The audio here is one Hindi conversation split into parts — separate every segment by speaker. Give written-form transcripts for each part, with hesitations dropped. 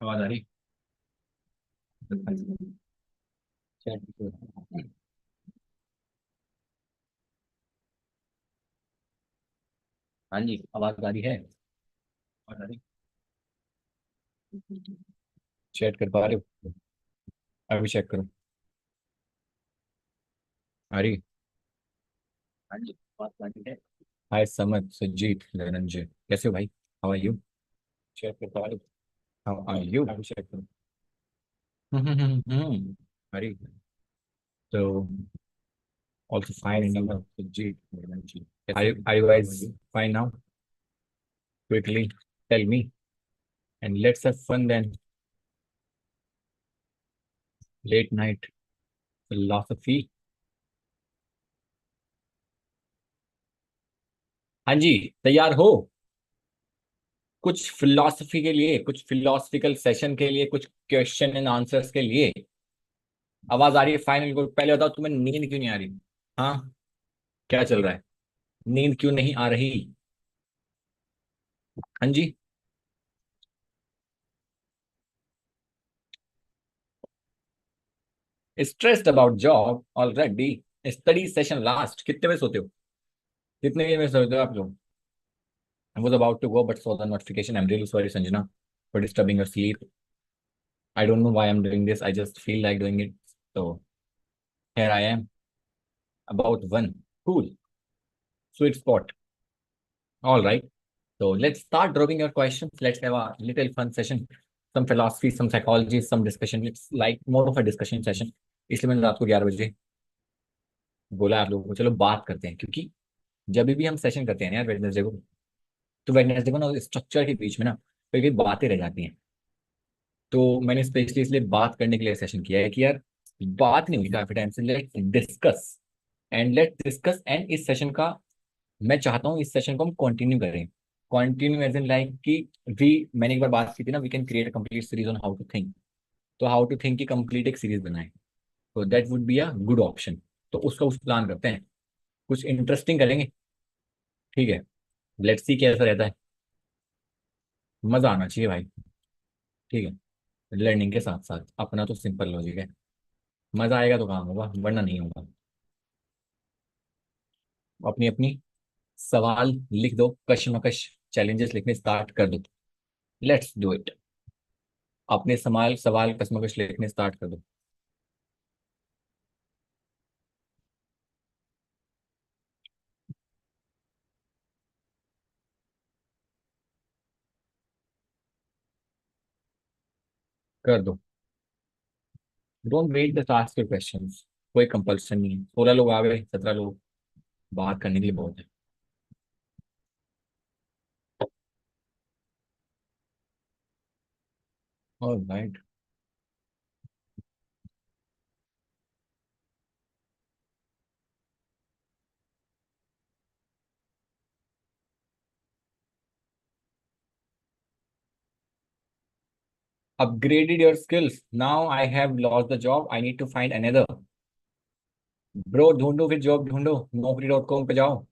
Speaker 1: आवाज आ रही? हाँ जी, आवाज आ रही है। आवाज आ रही? चैट कर पा रहे हो? अभी चेक करो। आ रही? हाँ जी, आवाज आ रही है। हाय समझ सुजीत धनंजय, कैसे हो भाई? How are you? चेक कर पा रहे हो? How are you? अभी चेक करो। आ रही? तो ऑल्सो फाइन समझ Sujit Dhananjay, are you guys fine now? Quickly tell me and let's have fun then. Late night philosophy. हाँ जी, तैयार हो? कुछ फिलॉसफी के लिए, कुछ फिलोसफिकल सेशन के लिए, कुछ क्वेश्चन एंड आंसर्स के लिए। आवाज आ रही है फाइनल को? पहले बताओ, तुम्हें नींद क्यों नहीं आ रही? हाँ, क्या चल रहा है? नींद क्यों नहीं आ रही? हाँ जी। Stressed about job already. Study session last कितने बजे सोते हो? कितने बजे सोते हो आप लोग? I was about to go but saw the notification. I am really sorry Sanjana for disturbing your sleep. I don't know why I am doing this, I just feel like doing it. तो here I am about one cool sweet spot. All right. So let's start dropping your questions. Let's have a little fun session. Some philosophy, some psychology, some discussion. It's like more of a discussion session. इसलिए मैंने रात को 11 बजे बोला आप लोगों को चलो बात करते हैं, क्योंकि जब भी हम सेशन करते हैं ना यार वेडनेसडे को, तो वेडनेसडे को ना स्ट्रक्चर के बीच में ना कई कई बातें रह जाती हैं। तो मैंने स्पेशली इसलिए बात करने के लिए सेशन किया है कि यार बात नहीं हुई काफी टाइम से। लेट डिस्कस एंड इस सेशन का मैं चाहता हूँ इस सेशन को हम कंटिन्यू करें। कंटिन्यू एज इन लाइक कि भी मैंने एक बार बात की थी ना, we can create a complete series on how to think. तो हाउ टू थिंक की कंप्लीट एक सीरीज बनाए, तो that would be a good option. तो उसका उस प्लान करते हैं, कुछ इंटरेस्टिंग करेंगे। ठीक है, लेट्स सी कैसा रहता है। मजा आना चाहिए भाई। ठीक है, लर्निंग के साथ साथ अपना तो सिंपल लॉजिक है, मजा आएगा तो काम होगा वरना नहीं होगा। अपनी अपनी सवाल लिख दो, कशमकश चैलेंजेस लिखने स्टार्ट कर दो। Let's do it. अपने सवाल सवाल कशमकश लिखने स्टार्ट कर दो। कर दो। डोंट वेट द टास्क के क्वेश्चंस। कोई कंपल्सन नहीं है। 16 लोग आ गए, 17 लोग बात करने के लिए बहुत है। Alright. Upgraded your skills, now I have lost the job, I need to find another. Bro ढूंढो, फिर जॉब ढूंढो, नौकरी.com पे जाओ।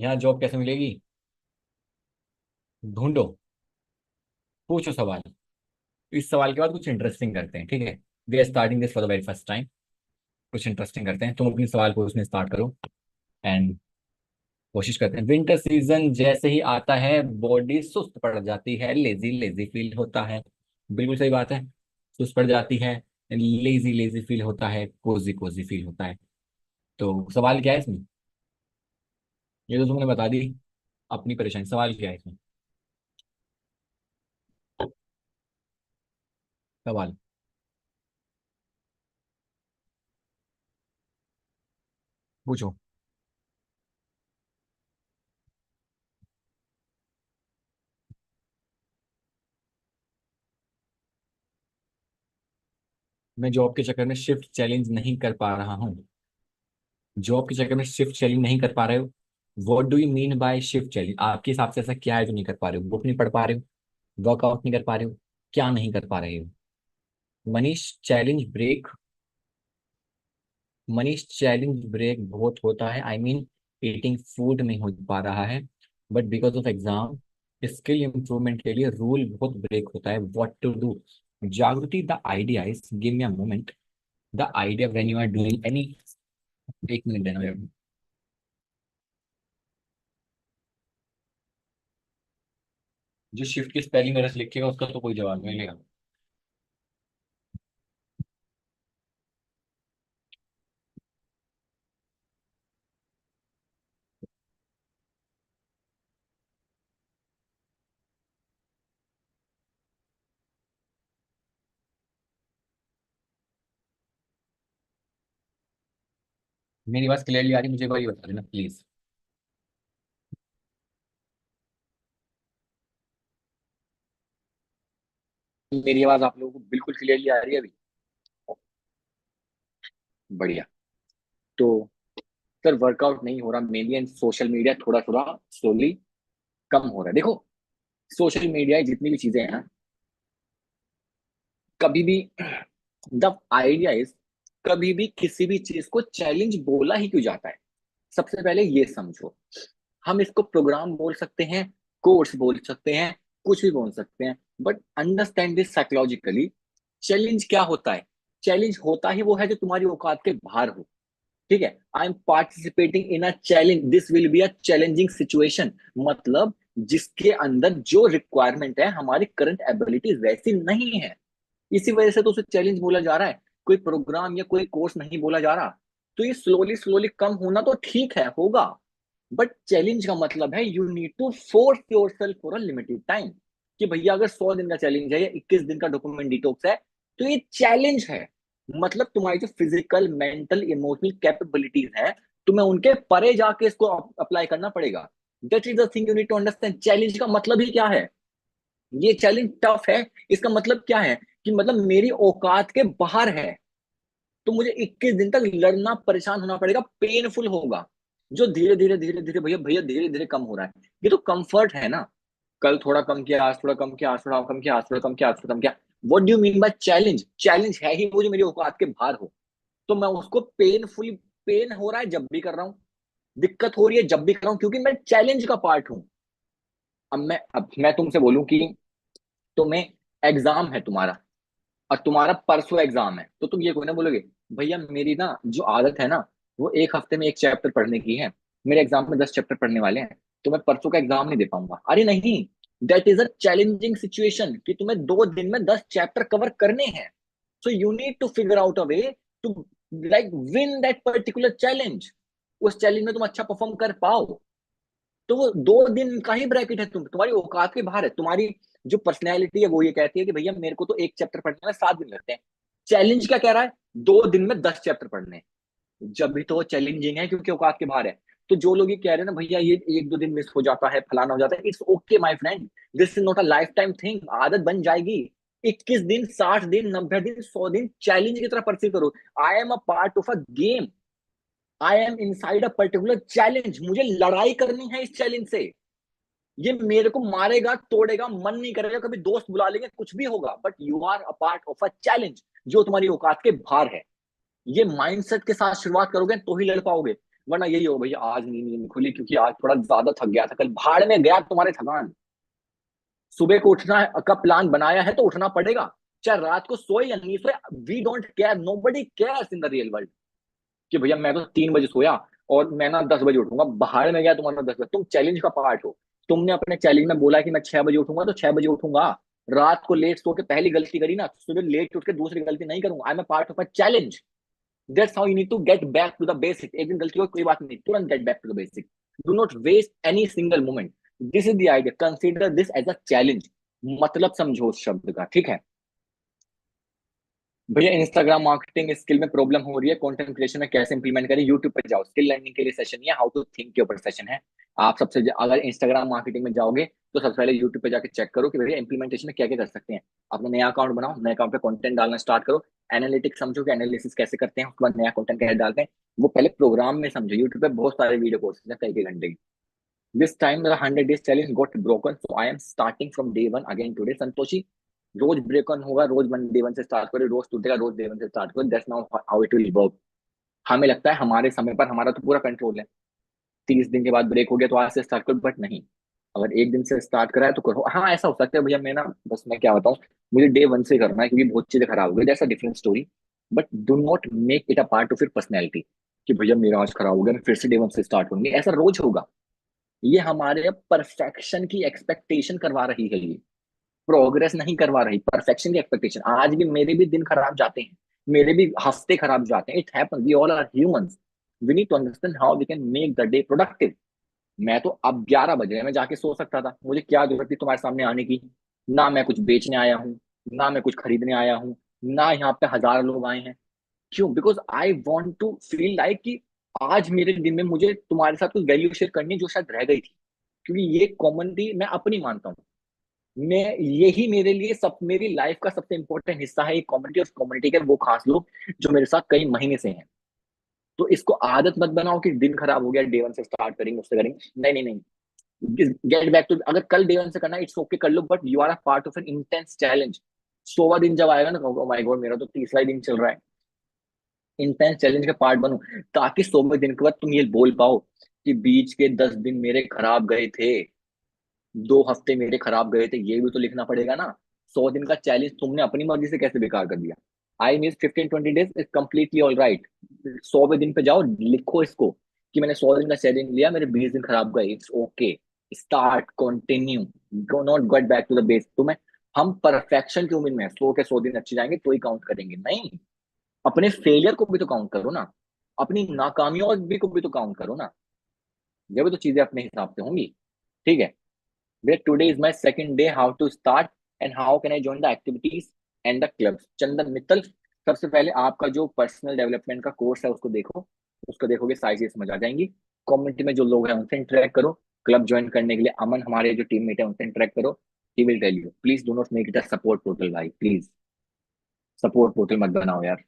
Speaker 1: यहाँ जॉब कैसे मिलेगी? ढूंढो, पूछो सवाल। इस सवाल के बाद कुछ इंटरेस्टिंग करते हैं, ठीक है? We are starting this for the very first time. कुछ इंटरेस्टिंग करते हैं, तुम अपने सवाल पूछने स्टार्ट करो। एंड कोशिश करते हैं। विंटर सीजन जैसे ही आता है बॉडी सुस्त पड़ जाती है, लेजी लेजी फील होता है। बिल्कुल सही बात है। सुस्त पड़ जाती है, लेजी लेजी फील होता है, कोजी कोजी फील होता है। तो सवाल क्या है इसमें? ये तो तुमने बता दी अपनी परेशानी। सवाल क्या है इसमें? सवाल पूछो। मैं जॉब के चक्कर में शिफ्ट चैलेंज नहीं कर पा रहा हूँ। जॉब के चक्कर में शिफ्ट चैलेंज नहीं कर पा रहे हो? What do you mean by shift challenge? आपके हिसाब से ऐसा क्या है जो नहीं कर पा रहे हो? बुक नहीं पढ़ पा रहे हो? वर्कआउट नहीं कर पा रहे हो? क्या नहीं कर पा रहे हो? Manish challenge break. Manish challenge break बहुत होता है, आई मीन ईटिंग फूड नहीं हो पा रहा है, but because of exam skill improvement के लिए रूल बहुत ब्रेक होता है, what to do. Jagriti, the idea is, give me a moment, the idea when you are doing any, एक मिनट देना मेरे को। जो शिफ्ट की स्पेलिंग गलत लिखेगा उसका तो कोई जवाब नहीं मिलेगा। मेरी बात क्लियरली आ रही, मुझे एक बार ये बता देना प्लीज। मेरी आवाज आप लोगों को बिल्कुल क्लियरली आ रही है अभी? बढ़िया। तो सर वर्कआउट नहीं हो रहा मेनली, एंड सोशल मीडिया थोड़ा थोड़ा स्लोली कम हो रहा है। देखो, सोशल मीडिया जितनी भी चीजें हैं ना, कभी भी, द आइडिया इज, कभी भी किसी भी चीज को चैलेंज बोला ही क्यों जाता है? सबसे पहले ये समझो। हम इसको प्रोग्राम बोल सकते हैं, कोर्स बोल सकते हैं, कुछ भी बोल सकते हैं, but understand this psychologically. Challenge क्या होता है? चैलेंज होता ही वो है जो तुम्हारी औकात के बाहर हो। ठीक है, I am participating in a challenge, this will be a challenging situation. मतलब जिसके अंदर जो रिक्वायरमेंट है हमारी करंट एबिलिटी वैसी नहीं है, इसी वजह से तो उसे चैलेंज बोला जा रहा है, कोई प्रोग्राम या कोई कोर्स नहीं बोला जा रहा। तो ये स्लोली स्लोली कम होना तो ठीक है, होगा, बट चैलेंज का मतलब है you need to force yourself for a limited time. कि भैया अगर 100 दिन का चैलेंज है या 21 दिन का डोपामिन डिटॉक्स है, तो ये चैलेंज है। मतलब तुम्हारी जो फिजिकल मेंटल इमोशनल कैपेबिलिटीज है, तुम्हें उनके परे जाके इसको अप्लाई करना पड़ेगा। That is the thing you need to understand. Challenge का मतलब ही क्या है? ये चैलेंज टफ है, इसका मतलब क्या है? कि मतलब मेरी औकात के बाहर है, तो मुझे 21 दिन तक लड़ना, परेशान होना पड़ेगा, पेनफुल होगा। जो धीरे धीरे धीरे धीरे भैया भैया धीरे धीरे कम हो रहा है, ये तो कंफर्ट है ना। कल थोड़ा कम किया, आज थोड़ा कम किया, आज थोड़ा कम किया, आज थोड़ा कम किया, आज थोड़ा कम किया। What do you mean by challenge? Challenge है ही वो जो मेरी औकात के बाहर हो। तो मैं उसको पेनफुल, पेन हो रहा है जब भी कर रहा हूँ, दिक्कत हो रही है जब भी कर रहा हूँ, क्योंकि मैं चैलेंज का पार्ट हूँ। अब मैं तुमसे बोलूं कि तुम्हें एग्जाम है तुम्हारा, और तुम्हारा परसों एग्जाम है, तो तुम ये कोई ना बोलोगे भैया मेरी ना जो आदत है ना, वो एक हफ्ते में एक चैप्टर पढ़ने की है, मेरे एग्जाम में 10 चैप्टर पढ़ने वाले हैं, तो मैं परसों का एग्जाम नहीं दे पाऊंगा। अरे नहीं, that is a challenging situation कि तुम्हें 2 दिन में 10 चैप्टर कवर करने हैं। So you need to figure out a way to like win that particular challenge. उस चैलेंज में तुम अच्छा परफॉर्म कर पाओ। तो वो 2 दिन का ही ब्रैकेट है, तुम्हारी औकात के बाहर है। तुम्हारी जो पर्सनैलिटी है वो ये कहती है कि भैया मेरे को तो एक चैप्टर पढ़ने में 7 दिन लगते हैं। चैलेंज क्या कह रहा है? 2 दिन में 10 चैप्टर पढ़ने। जब भी तो वो चैलेंजिंग है क्योंकि औकात के बाहर है। तो जो लोग ये कह रहे हैं ना भैया ये 1-2 दिन मिस हो जाता है, फलाना हो जाता है, it's okay my friend, this is not a life time thing. आदत बन जाएगी। 21 दिन, 60 दिन, 90 दिन, 100 दिन चैलेंज की तरह परसीव करो। I am a part of a game, I am inside a particular challenge, मुझे लड़ाई करनी है इस चैलेंज से। ये मेरे को मारेगा, तोड़ेगा, मन नहीं करेगा, कभी दोस्त बुला लेंगे, कुछ भी होगा, but you are a part of a challenge जो तुम्हारी औकात के बाहर है। ये माइंडसेट के साथ शुरुआत करोगे तो ही लड़ पाओगे। वरना यही हो भैया आज नींद नहीं खुली क्योंकि आज थोड़ा ज्यादा थक गया था, कल भाड़ में गया तुम्हारे थकान। सुबह को उठना का प्लान बनाया है तो उठना पड़ेगा, चाहे रात को सोए या नहीं सोए। We don't care, nobody cares in the real world. कि भैया मैं तो 3 बजे सोया और मैं ना 10 बजे उठूंगा, बाहर में गया तुम्हारा 10 बजे। तुम चैलेंज का पार्ट हो। तुमने अपने चैलेंज में बोला कि मैं 6 बजे उठूंगा तो 6 बजे उठूंगा। रात को लेट सो के पहली गलती करी ना, सुबह लेट उठ के दूसरी गलती नहीं करूंगा। I am part of a challenge. That's how you need to get back to the basic. एक दिन गलती हो कोई बात नहीं, तुरंत get back to the basic. Do not waste any single moment. This is the idea, consider this as a challenge. मतलब समझो उस शब्द का, ठीक है? भैया इंस्टाग्राम मार्केटिंग स्किल में प्रॉब्लम हो रही है, कंटेंट क्रिएशन में कैसे इंप्लीमेंट करें? यूट्यूब पर जाओ, स्किल लर्निंग के लिए सेशन है, हाउ टू थिंक के ऊपर सेशन है। आप अगर इंस्टाग्राम मार्केटिंग में जाओगे तो सबसे पहले यूट्यूब पे जाके चेक करो कि भैया इंप्लीमेंटेशन में क्या क्या कर सकते हैं। अपना नया अकाउंट बनाओ, नए अकाउंट पे कंटेंट डालना स्टार्ट करो। एनालिटिक्स समझो कि एनालिसिस कैसे करते हैं, उसके बाद नया कंटेंट कैसे डालते हैं, वो पहले प्रोग्राम में समझो। यूट्यूब पे बहुत सारे वीडियो कोर्सेज हैं कई कई घंटे की। This time the 100 days challenge got broken, so I am starting from day one again today, Santoshi. रोज ब्रेक ऑन होगा, रोज डे वन से स्टार्ट करो, रोज टूटेगा, रोज डे वन से स्टार्ट करो। That's now how it will work. हमें लगता है हमारे समय पर हमारा तो पूरा कंट्रोल है, 30 दिन के बाद ब्रेक हो गया तो आज से स्टार्ट करो, बट नहीं।
Speaker 2: अगर एक दिन से स्टार्ट करा है तो करो। हाँ, ऐसा हो सकता है भैया, मैं ना, बस मैं क्या बताऊं, मुझे डे वन से करना है क्योंकि बहुत चीजें खराब हो गई, that's a different story. But do not make it a part of your personality कि भैया मेरा आज खराब हो गया, मैं फिर से डे वन से स्टार्ट करूंगी, ऐसा रोज होगा। ये हमारे परफेक्शन की एक्सपेक्टेशन करवा रही है, ये प्रोग्रेस नहीं करवा रही, परफेक्शन की एक्सपेक्टेशन। आज भी मेरे भी दिन खराब जाते हैं, मेरे भी हफ्ते खराब जाते हैं, it happen, we all are humans. We need to understand how we can make the day productive. मैं तो अब 11 बज रहे, मैं जाके सो सकता था, मुझे क्या जरूरत थी तुम्हारे सामने आने की। ना मैं कुछ बेचने आया हूँ, ना मैं कुछ खरीदने आया हूँ, ना यहाँ पे 1000 लोग आए हैं। क्यों? Because I want to feel like कि आज मेरे दिन में मुझे तुम्हारे साथ कुछ वैल्यू शेयर करनी है जो शायद रह गई थी। क्योंकि ये कॉमनली मैं अपनी मानता हूँ। मैं, यही मेरे लिए सब, मेरी लाइफ का सबसे इंपॉर्टेंट हिस्सा है, एक कम्युनिटी, उस कम्युनिटी के वो खास लोग जो मेरे साथ कई महीने से हैं। तो इसको आदत मत बनाओ कि दिन खराब हो गया, डे वन से स्टार्ट करेंगे, उससे करेंगे, नहीं नहीं नहीं। गेट बैक टू, अगर कल डे वन से करना है इट्स ओके, कर लो, but you are a part of an intense challenge. 100वां दिन जब आएगा ना, माय गॉड मेरा तो 30वां ही दिन चल रहा है, इंटेंस चैलेंज का पार्ट बनो, ताकि 100वें दिन के बाद तुम ये बोल पाओ कि बीच के 10 दिन मेरे खराब गए थे, 2 हफ्ते मेरे खराब गए थे, ये भी तो लिखना पड़ेगा ना। 100 दिन का चैलेंज तुमने अपनी मर्जी से कैसे बेकार कर दिया? I mean 15-20 days is completely all right. 100वें दिन पे जाओ, लिखो इसको कि मैंने 100 दिन का चैलेंज लिया, मेरे 20 दिन खराब गए, it's okay. Start, continue, go not get back to the base. तुम्हें, हम परफेक्शन की उम्मीद में हैं, 100 के 100 दिन अच्छे जाएंगे तो ही काउंट करेंगे, नहीं। अपने फेलियर को भी तो काउंट करो ना, अपनी नाकामियों भी को भी तो काउंट करो ना, जब तो चीजें अपने हिसाब से होंगी। ठीक है? Where today is my second day, how to start and how can I join the activities and the clubs? चंदन मित्तल, सबसे पहले आपका जो पर्सनल डेवलपमेंट का कोर्स है उसको देखो, उसको देखोगे सारी चीजें समझ आ जाएंगी। कम्युनिटी में जो लोग हैं उनसे इंटरेक्ट करो। क्लब ज्वाइन करने के लिए अमन, हमारे जो टीममेट है, उनसे इंटरेक्ट करो। He will tell you. Please do not make it a support portal भाई, प्लीज। सपोर्ट पोर्टल मत बनाओ यार,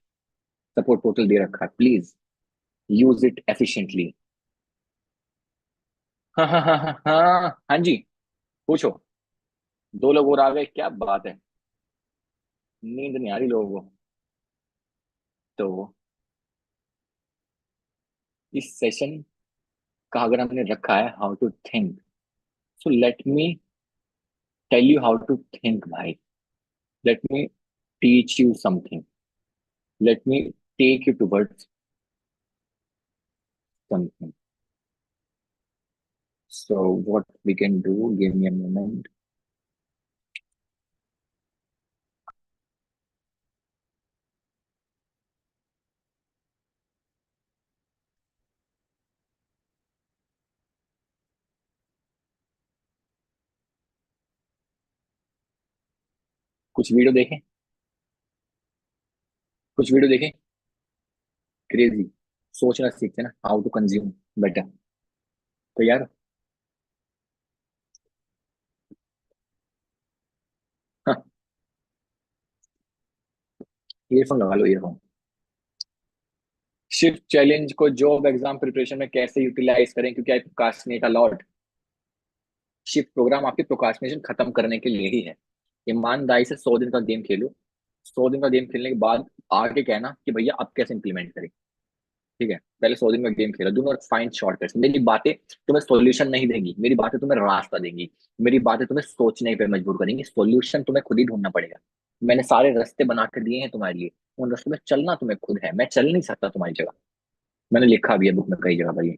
Speaker 2: सपोर्ट पोर्टल दे रखा है, प्लीज यूज इट एफिशिएंटली। हाँ हाँ हाँ हाँ हाँ हाँ जी, पूछो। 2 लोग और आ गए, क्या बात है। नींद नहीं आ रही लोगों को? तो इस सेशन का अगर हमने रखा है how to think, so let me tell you how to think भाई। Let me teach you something, let me take you towards something. So what we can do, give me a moment. कुछ वीडियो देखें, कुछ वीडियो देखें, क्रेजी। सोचना सीखते हैं ना, हाउ टू कंज्यूम बेटर। तो यार, ईयरफोन लगा लो, ईयरफोन। शिफ्ट चैलेंज को जॉब एग्जाम प्रिपरेशन में कैसे यूटिलाइज करें, क्योंकि I procrastinate a lot. Shift programme आपकी प्रोक्रास्टिनेशन खत्म करने के लिए ही है। ईमानदारी से 100 दिन का गेम खेलो। 100 दिन का गेम खेलने के बाद आगे कहना कि भैया अब कैसे इंप्लीमेंट करें। ठीक है? पहले 100 दिन का game Khelo, do not find shortcuts. मेरी बातें तुम्हें सॉल्यूशन नहीं देंगी, मेरी बातें तुम्हें रास्ता देंगी। मेरी बातें तुम्हें सोचने पे मजबूर करेंगी, सॉल्यूशन तुम्हें खुद ही ढूंढना पड़ेगा। मैंने सारे रास्ते बना के दिए हैं तुम्हारे लिए, उन रास्तों में चलना तुम्हें खुद है, मैं चल नहीं सकता तुम्हारी जगह। मैंने लिखा भी है बुक में कई जगह पर ये।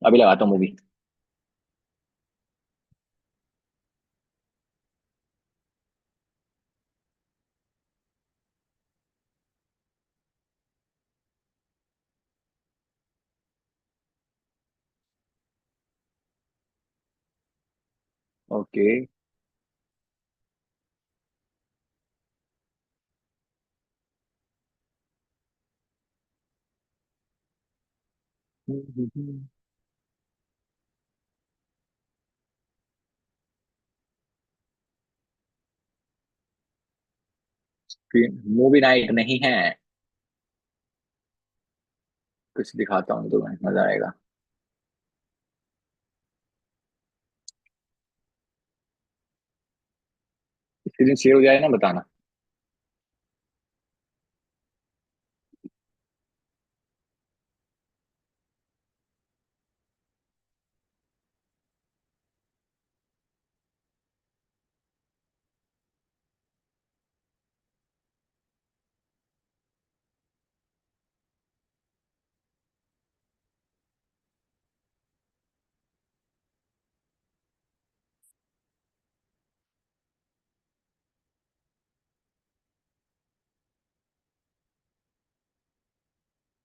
Speaker 2: अभी लगाता हूँ मूवी। ओके। मूवी नाइट नहीं है, कुछ दिखाता हूँ तुम्हें, मजा आएगा। स्क्रीन शेयर हो जाए ना, बताना।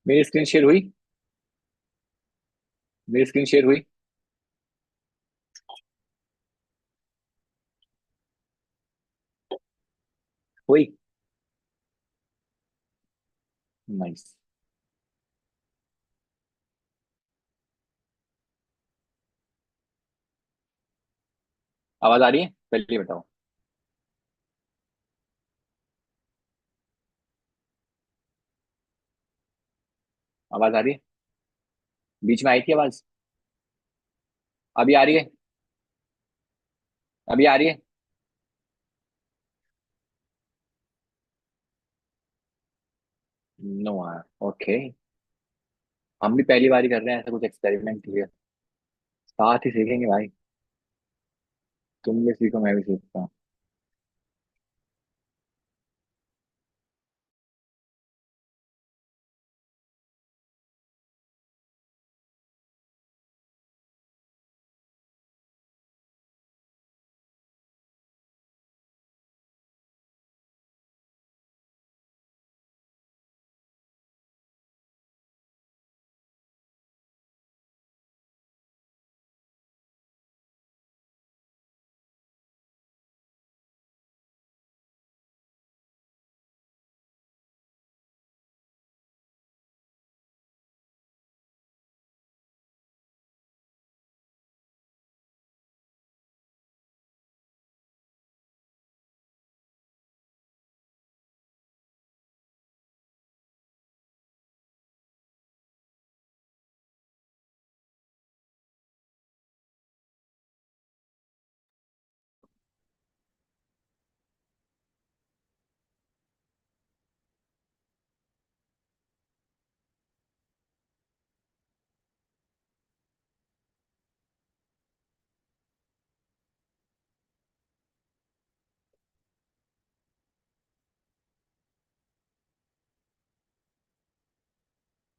Speaker 2: मेरी स्क्रीन शेयर हुई? मेरी स्क्रीन शेयर हुई? हुई। नाइस। आवाज आ रही है? पहले ये बताओ। आवाज आ रही है? बीच में आई थी आवाज? अभी आ रही है? अभी आ रही है? नो। ओके। हम भी पहली बार ही कर रहे हैं ऐसा कुछ एक्सपेरिमेंट लिए। साथ ही सीखेंगे भाई। तुम भी सीखो, मैं भी सीखता हूँ।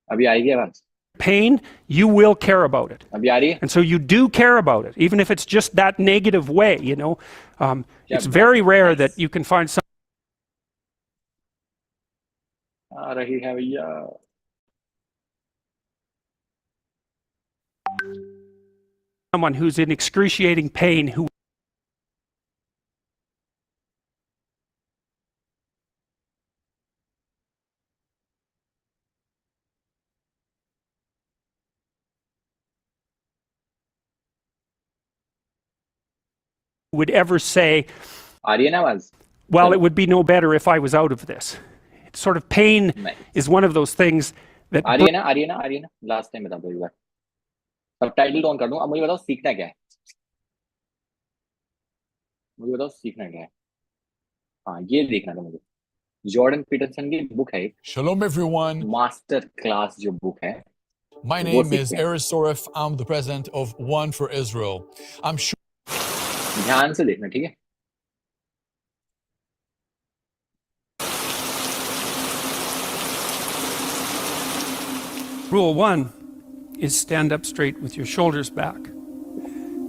Speaker 2: अभी आएगी आवाज?
Speaker 3: pain, you will care about it.
Speaker 2: अभी आ रही है?
Speaker 3: And so you do care about it, even if it's just that negative way, you know.
Speaker 2: क्या
Speaker 3: It's
Speaker 2: बात
Speaker 3: very
Speaker 2: है,
Speaker 3: rare that
Speaker 2: nice.
Speaker 3: you can find
Speaker 2: आ रही है भैया।
Speaker 3: someone who's in excruciating pain who would ever say,
Speaker 2: आ रही है ना आवाज?
Speaker 3: well, it
Speaker 2: चलो।
Speaker 3: would be no better if I was out of this. It's sort of pain
Speaker 2: nice.
Speaker 3: is one of those things that
Speaker 2: आ रही है ना? आ रही है ना? आ रही है ना? लास्ट टाइम बता दो एक बार। सब टाइटल ऑन कर दूं। अब मुझे बताओ सीखना क्या है? मुझे बताओ सीखना क्या है? हाँ, ये देखना था मुझे। जॉर्डन पीटरसन की बुक है एक,
Speaker 4: Shalom, everyone.
Speaker 2: मास्टर क्लास जो बुक है,
Speaker 4: My
Speaker 2: वो
Speaker 4: name is
Speaker 2: सीखते हैं।
Speaker 4: Eris Soref. I'm the president of One for Israel. I'm sure
Speaker 2: ध्यान से देखना, ठीक है?
Speaker 3: rule 1 is stand up straight with your shoulders back.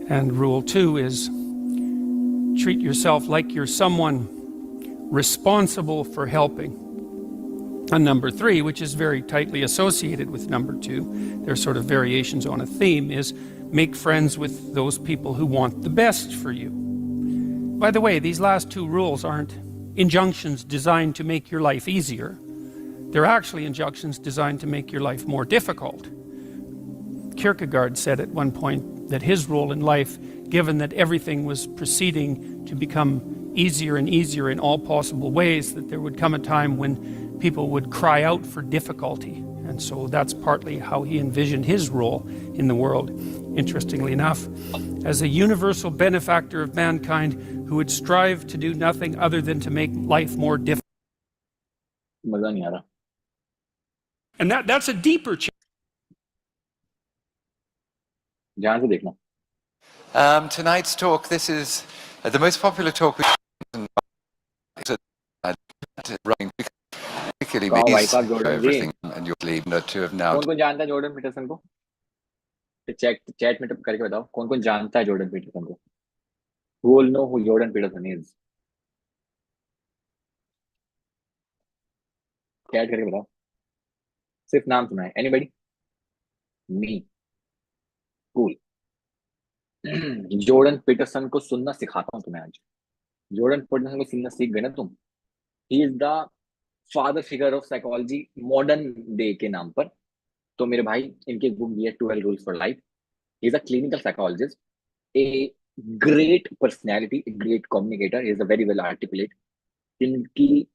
Speaker 3: And rule 2 is treat yourself like you're someone responsible for helping. And number 3, which is very tightly associated with number 2, they're sort of variations on a theme, is make friends with those people who want the best for you. By the way, these last 2 rules aren't injunctions designed to make your life easier. They're actually injunctions designed to make your life more difficult. Kierkegaard said at one point that his role in life, given that everything was proceeding to become easier and easier in all possible ways, that there would come a time when people would cry out for difficulty. And so that's partly how he envisioned his role in the world, interestingly enough, as a universal benefactor of mankind who would strive to do nothing other than to make life more difficult.
Speaker 2: मजा नहीं आ रहा।
Speaker 3: And that's a deeper change.
Speaker 2: ध्यान से देखना।
Speaker 5: Tonight's talk, this is the most popular talk we've running particularly
Speaker 2: कहो भाई
Speaker 5: these
Speaker 2: साहब Jordan ji.
Speaker 5: everything and your lead to have now
Speaker 2: कौन कौन जानता है जॉर्डन पीटरसन को? चैट चैट में करके बताओ कौन कौन जानता है जॉर्डन पीटरसन को। Who will know who Jordan Peterson is? Chat करके बताओ। सिर्फ नाम सुना है, एनीबडी? मी, कूल। जॉर्डन पीटरसन को सुनना सिखाता हूँ तुम्हें आज। जॉर्डन पीटरसन को सुनना सीख गए ना तुम। He is the father figure of psychology modern day के नाम पर। तो मेरे भाई, इनकी एक बुक दी है 12 rules for life. He is a clinical psychologist, a great personality, a great communicator, he is a very well articulate. इनकी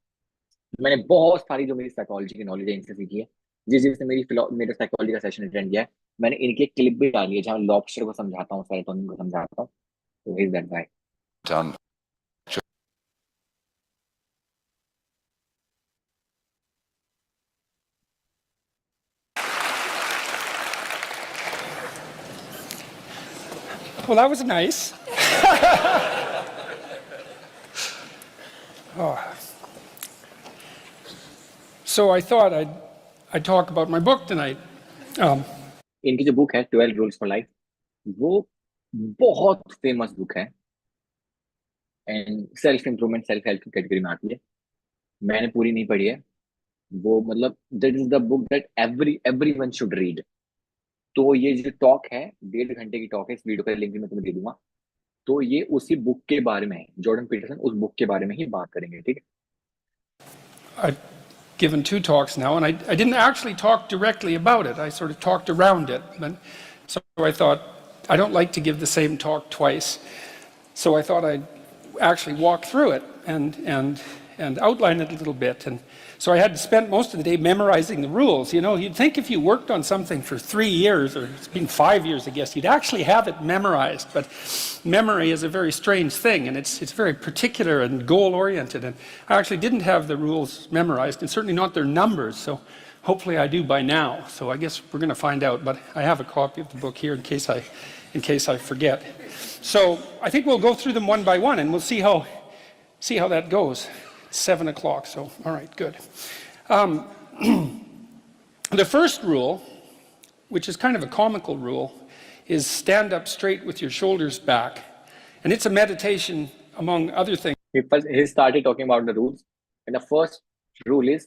Speaker 2: मैंने बहुत सारी जो मेरी साइकोलॉजी की नॉलेज है इनसे सीखी है। जिसने मेरे साइकोलॉजी का सेशन अटेंड किया है, मैंने इनकी एक क्लिप भी डाली है जहाँ लॉबस्टर को समझाता हूँ, सेरोटोनिन को समझाता हूँ। तो he is that guy.
Speaker 5: Done.
Speaker 3: Well, that was nice. Oh. So I thought I'd talk about my book tonight.
Speaker 2: इनकी जो बुक है 12 रूल्स फॉर लाइफ, वो बहुत फेमस बुक है and self improvement, self help की कैटेगरी में आती है। मैंने पूरी नहीं पढ़ी है वो, मतलब that is the book that everyone should read. तो ये जो टॉक है, 1.5 घंटे की टॉक है, इस वीडियो का लिंक भी मैं तुम्हें दे दूंगा। तो ये उसी बुक के बारे में है, जॉर्डन पीटरसन उस बुक के बारे में ही बात करेंगे, ठीक है?
Speaker 3: I've given 2 talks now, and I didn't actually talk directly about it. I sort of talked around it. But, so I thought, I don't like to give the same talk twice. So I thought I'd actually walk through it and outline it a little bit. And so I had to spend most of the day memorizing the rules. You know, you'd think if you worked on something for 3 years, or it's been 5 years, I guess, you'd actually have it memorized. But memory is a very strange thing, and it's very particular and goal-oriented. And I actually didn't have the rules memorized, and certainly not their numbers. So hopefully I do by now. So I guess we're going to find out. But I have a copy of the book here in case I forget. So I think we'll go through them one by one, and we'll see how that goes. 7 o'clock, so all right, good. The first rule, which is kind of a comical rule, is stand up straight with your shoulders back. And it's a meditation, among other things.
Speaker 2: He started talking about the rules, and the first rule is,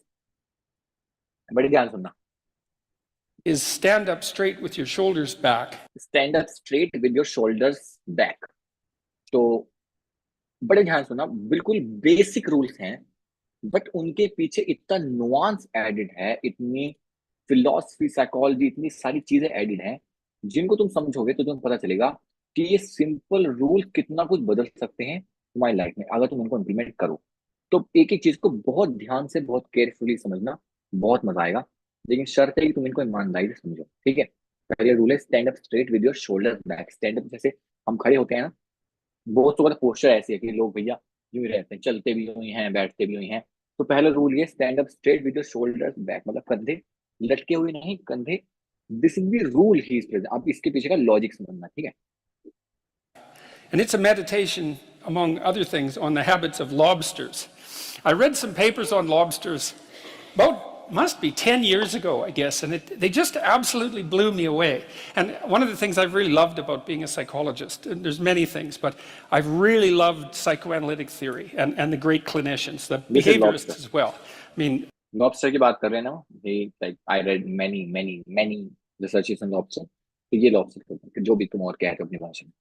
Speaker 2: बड़े ध्यान सुनना,
Speaker 3: is stand up straight with your shoulders back.
Speaker 2: Stand up straight with your shoulders back. तो बड़े ध्यान सुनना, बिल्कुल बेसिक रूल्स हैं, बट उनके पीछे इतना नुआंस एडिड है, इतनी फिलॉसफी, साइकोलॉजी, इतनी सारी चीजें एडिड हैं, जिनको तुम समझोगे तो तुम्हें पता चलेगा कि ये सिंपल रूल कितना कुछ बदल सकते हैं तुम्हारी लाइफ में अगर तुम उनको इम्प्लीमेंट करो। तो एक एक चीज को बहुत ध्यान से, बहुत केयरफुली समझना, बहुत मजा आएगा। लेकिन शर्त है कि तुम इनको ईमानदारी से समझो, ठीक है? पहले रूल है stand up straight with your shoulder back. Stand up जैसे हम खड़े होते हैं ना, बहुत तो पोस्चर ऐसी है कि लोग भैया यूं ही रहते हैं, चलते भी हुई हैं, बैठते भी हुई हैं। तो पहला रूल ये stand up straight with your shoulders back, मतलब कंधे लटके हुए नहीं, कंधे। This is the rule he is present. आप इसके पीछे का लॉजिक समझना, ठीक है?
Speaker 3: And it's a meditation, among other things, on the habits of lobsters. I read some papers on lobsters about, must be 10 years ago, I guess, and they just absolutely blew me away. And one of the things I've really loved about being a psychologist, and there's many things, but I've really loved psychoanalytic theory and the great clinicians, the behaviorists as well. I mean,
Speaker 2: lobster की बात कर रहे हैं ना, like I read many researches on lobster. तो ये लॉबस्टर, जो भी तुम और कहते हो अपनी भाषा में।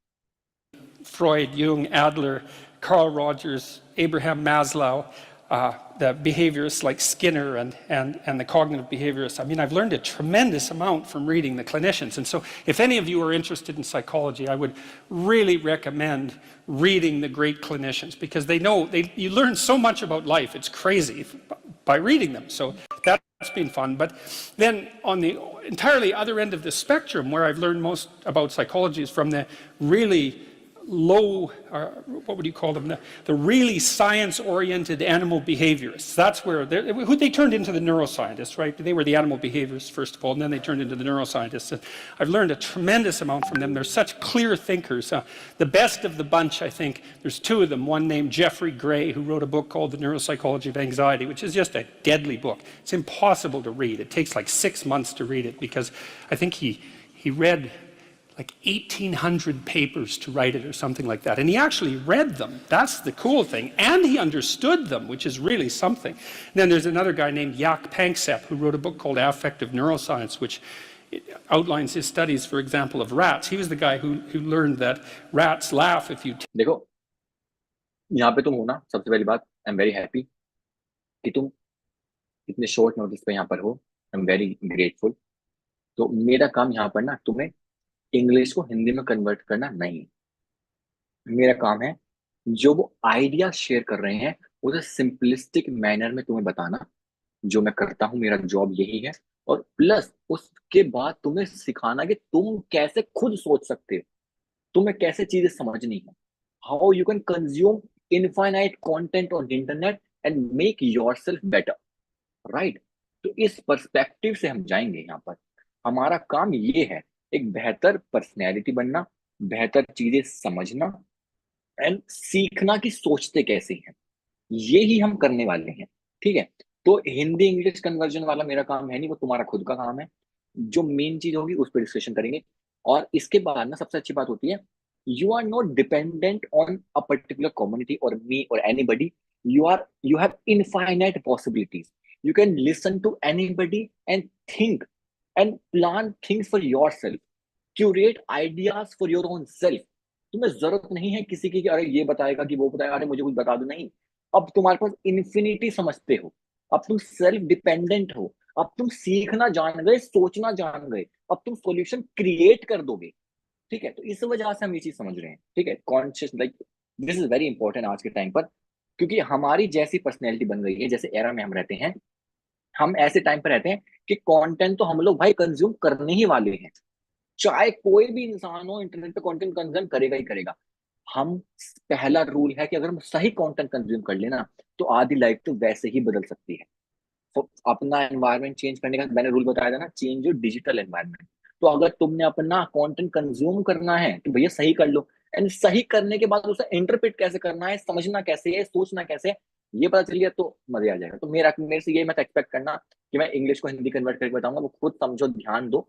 Speaker 3: Freud, Jung, Adler, Carl Rogers, Abraham Maslow, the behaviorists like Skinner and the cognitive behaviorists. I mean, I've learned a tremendous amount from reading the clinicians. And so if any of you are interested in psychology, I would really recommend reading the great clinicians, because they know, you learn so much about life. It's crazy by reading them. So that's been fun. But then on the entirely other end of the spectrum, where I've learned most about psychology, is from the really low, what would you call them, the really science-oriented animal behaviorists. That's where they turned into the neuroscientists, right? They were the animal behaviorists first of all, and then they turned into the neuroscientists. And I've learned a tremendous amount from them. They're such clear thinkers. The best of the bunch, I think, there's 2 of them. One named Jeffrey Gray, who wrote a book called The Neuropsychology of Anxiety, which is just a deadly book. It's impossible to read. It takes like 6 months to read it, because I think he read like 1,800 papers to write it or something like that. And he actually read them. That's the cool thing. And he understood them, which is really something. And then there's another guy named Jaak Panksepp who wrote a book called Affective Neuroscience, which outlines his studies, for example, of rats. He was the guy who learned that rats laugh if you...
Speaker 2: देखो यहाँ पे तुम हो ना, सबसे पहली बात आई एम वेरी हैप्पी कि तुम इतने शॉर्ट नोटिस पे यहाँ पर हो. I am very grateful. तो मेरा काम यहाँ पर ना तुम्हें इंग्लिश को हिंदी में कन्वर्ट करना नहीं है. मेरा काम है जो वो आइडिया शेयर कर रहे हैं उसे सिंपलिस्टिक मैनर में तुम्हें बताना, जो मैं करता हूं. मेरा जॉब यही है. और प्लस उसके बाद तुम्हें सिखाना कि तुम कैसे खुद सोच सकते हो, तुम्हें कैसे चीजें समझनी है, how you can consume infinite content on internet and make yourself better. Right. तो इस पर्सपेक्टिव से हम जाएंगे. यहाँ पर हमारा काम ये है एक बेहतर पर्सनैलिटी बनना, बेहतर चीजें समझना एंड सीखना कि सोचते कैसे हैं. ये ही हम करने वाले हैं. ठीक है. तो हिंदी इंग्लिश कन्वर्जन वाला मेरा काम है नहीं, वो तुम्हारा खुद का काम है. जो मेन चीज होगी उस पर डिस्कशन करेंगे. और इसके बाद ना सबसे अच्छी बात होती है, you are not dependent on a particular community or me or anybody. You have infinite possibilities. You can listen to anybody and think and plan things for yourself. Curate ideas for your own self. तुम्हें जरूरत नहीं है किसी की कि अरे ये बताएगा कि वो बताएगा, अरे मुझे कुछ बता दो. नहीं. अब तुम्हारे पास इन्फिनिटी समझते हो. अब तुम सेल्फ डिपेंडेंट हो. अब तुम सीखना जान गए, सोचना जान गए. अब तुम सॉल्यूशन क्रिएट कर दोगे. ठीक है. तो इस वजह से हम ये चीज समझ रहे हैं. ठीक है. Conscious, like this is very important आज के टाइम पर, क्योंकि हमारी जैसी पर्सनैलिटी बन गई है, जैसे एरा में हम रहते हैं, हम ऐसे टाइम पर रहते हैं कि कंटेंट तो हम लोग भाई कंज्यूम करने ही वाले हैं. चाहे कोई भी इंसान हो, इंटरनेट पे कंटेंट कंज्यूम करेगा ही करेगा. हम पहला रूल है कि अगर हम सही कंटेंट कंज्यूम कर लेना तो आधी लाइफ तो वैसे ही बदल सकती है. तो अपना एनवायरनमेंट चेंज करने का मैंने रूल बताया था ना, चेंज योर डिजिटल एनवायरनमेंट. तो अगर तुमने अपना कंटेंट कंज्यूम करना है तो भैया सही कर लो. एंड सही करने के बाद उसे इंटरप्रेट कैसे करना है, समझना कैसे है, सोचना कैसे है, ये पता चल गया तो मजा आ जाएगा. तो मेरे से ये मत एक्सपेक्ट करना कि मैं इंग्लिश को हिंदी कन्वर्ट करके बताऊंगा. वो खुद समझो, ध्यान दो.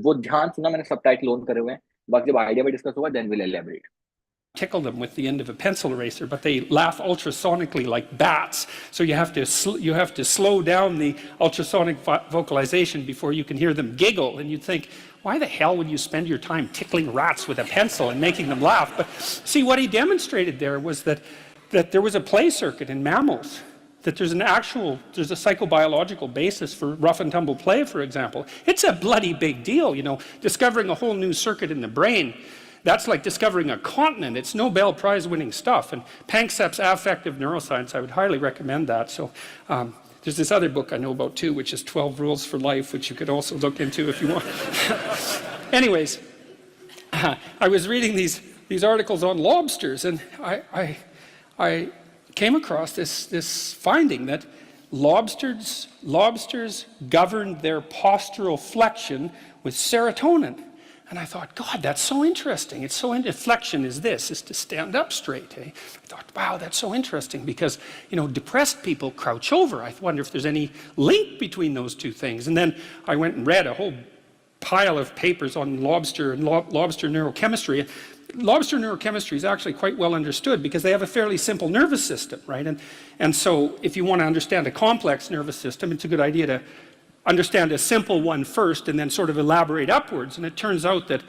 Speaker 2: वो ध्यान सुना, मैंने सबटाइटल ऑन करे हुए हैं. बाकी जब आइडिया पे डिस्कस होगा then will elaborate.
Speaker 3: Tickle them with the end of a pencil eraser, but they laugh ultrasonically like bats. So you have to slow down the ultrasonic vocalization before you can hear them giggle. And you'd think, why the hell would you spend your time tickling rats with a pencil and making them laugh? But see, what he demonstrated there was that there was a play circuit in mammals. That there's a psychobiological basis for rough and tumble play, for example. It's a bloody big deal, you know, discovering a whole new circuit in the brain. That's like discovering a continent. It's Nobel Prize winning stuff. And Panksepp's Affective Neuroscience, I would highly recommend that. So there's this other book I know about too, which is 12 Rules for Life, which you could also look into if you want. Anyways, I was reading these articles on lobsters, and I came across this finding that lobsters govern their postural flexion with serotonin. And I thought, God, that's so interesting. It's so flexion is to stand up straight. Eh? I thought, wow, that's so interesting because, you know, depressed people crouch over. I wonder if there's any link between those two things. And then I went and read a whole pile of papers on lobster and lobster neurochemistry. Lobster neurochemistry is actually quite well understood because they have a fairly simple nervous system, right? And so if you want to understand a complex nervous system, it's a good idea to understand a simple one first and then sort of elaborate upwards. And it turns out that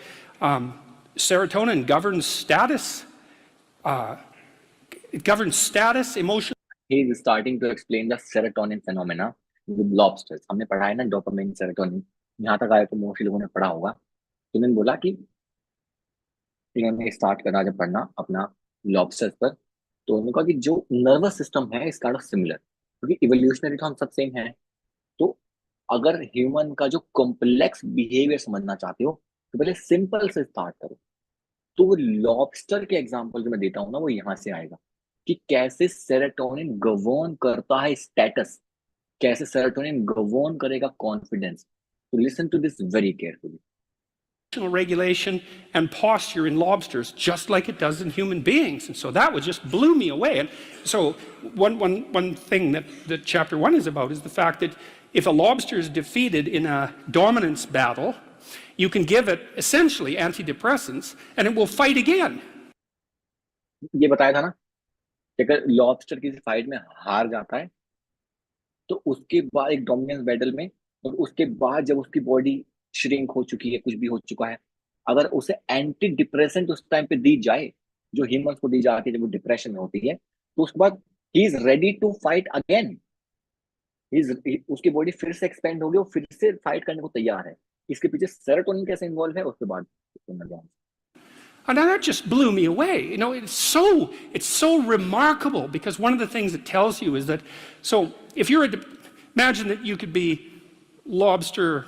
Speaker 3: serotonin governs status. It governs status, emotion.
Speaker 2: He is starting to explain the serotonin phenomena with lobsters. हमने पढ़ा है ना डोपामिन, सेरोटोनिन. यहाँ तक आया तो मोस्टली लोगों ने पढ़ा होगा. तो मैंने बोला कि इन्होंने स्टार्ट करा जब पढ़ना अपना लॉबस्टर्स पर, तो उन्होंने कहा कि जो नर्वस सिस्टम है इस काइंड ऑफ सिमिलर, क्योंकि इवोल्यूशनरी तो हम सब सेम हैं. तो अगर ह्यूमन का जो कॉम्प्लेक्स बिहेवियर समझना चाहते हो तो पहले सिंपल से स्टार्ट करो. तो वो लॉबस्टर के एग्जांपल जो मैं देता हूँ ना, वो यहाँ से आएगा कि कैसे सेरोटोनिन गवर्न करता है स्टेटस, कैसे सेरोटोनिन गवर्न करेगा कॉन्फिडेंस. तो listen to this very carefully.
Speaker 3: Regulation and posture in lobsters, just like it does in human beings. And so that just blew me away. And so one thing that chapter 1 is about is the fact that if a lobster is defeated in a dominance battle, you can give it essentially antidepressants and it will fight again.
Speaker 2: ये बताया था ना कि अगर लॉबस्टर किसी फाइट में हार जाता है तो उसके बाद एक डोमिनेंस बैटल में, और उसके बाद जब उसकी बॉडी श्रिंक हो चुकी है, कुछ भी हो चुका है, अगर उसे एंटी डिप्रेसेंट उस टाइम पे दी जाए जो ह्यूमंस को दी जाती है जब वो डिप्रेशन में होती है, तो उसके बाद he is ready to fight again. उसकी बॉडी फिर से एक्सपेंड होगी, वो फिर से फाइट करने को तैयार है। इसके पीछे सेरोटोनिन कैसे इन्वॉल्व है उसके बाद सुनना चाहूंगा।
Speaker 3: And that just blew me away. You know, it's so remarkable, because one of the things it tells you is that, so if you're imagine that you could be lobster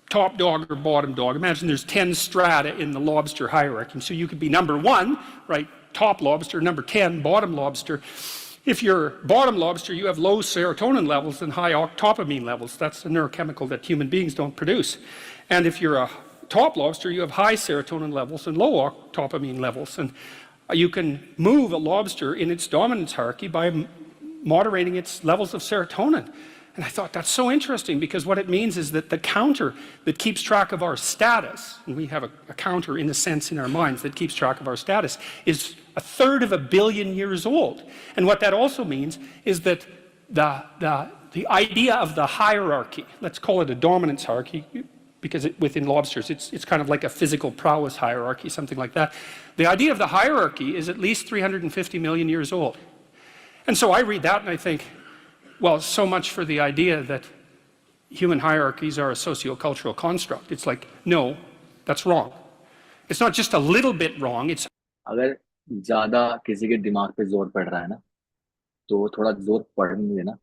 Speaker 3: top dog or bottom dog. Imagine there's 10 strata in the lobster hierarchy. So you could be number 1, right, top lobster, number 10, bottom lobster. If you're bottom lobster, you have low serotonin levels and high octopamine levels. That's a neurochemical that human beings don't produce. And if you're a top lobster, you have high serotonin levels and low octopamine levels. And you can move a lobster in its dominance hierarchy by moderating its levels of serotonin. And I thought that's so interesting, because what it means is that the counter that keeps track of our status, and we have a counter in a sense in our minds that keeps track of our status, is 1/3 of a billion years old. And what that also means is that the idea of the hierarchy, let's call it a dominance hierarchy, because within lobsters it's kind of like a physical prowess hierarchy, something like that. The idea of the hierarchy is at least 350 million years old. And so I read that and I think, well, so much for the idea that human hierarchies are a sociocultural construct. It's like, no, that's wrong. It's not just a little bit wrong, it's...
Speaker 2: अगर ज्यादा किसी के दिमाग पे जोर पड़ रहा है ना, तो थोड़ा जोर पड़ने देना।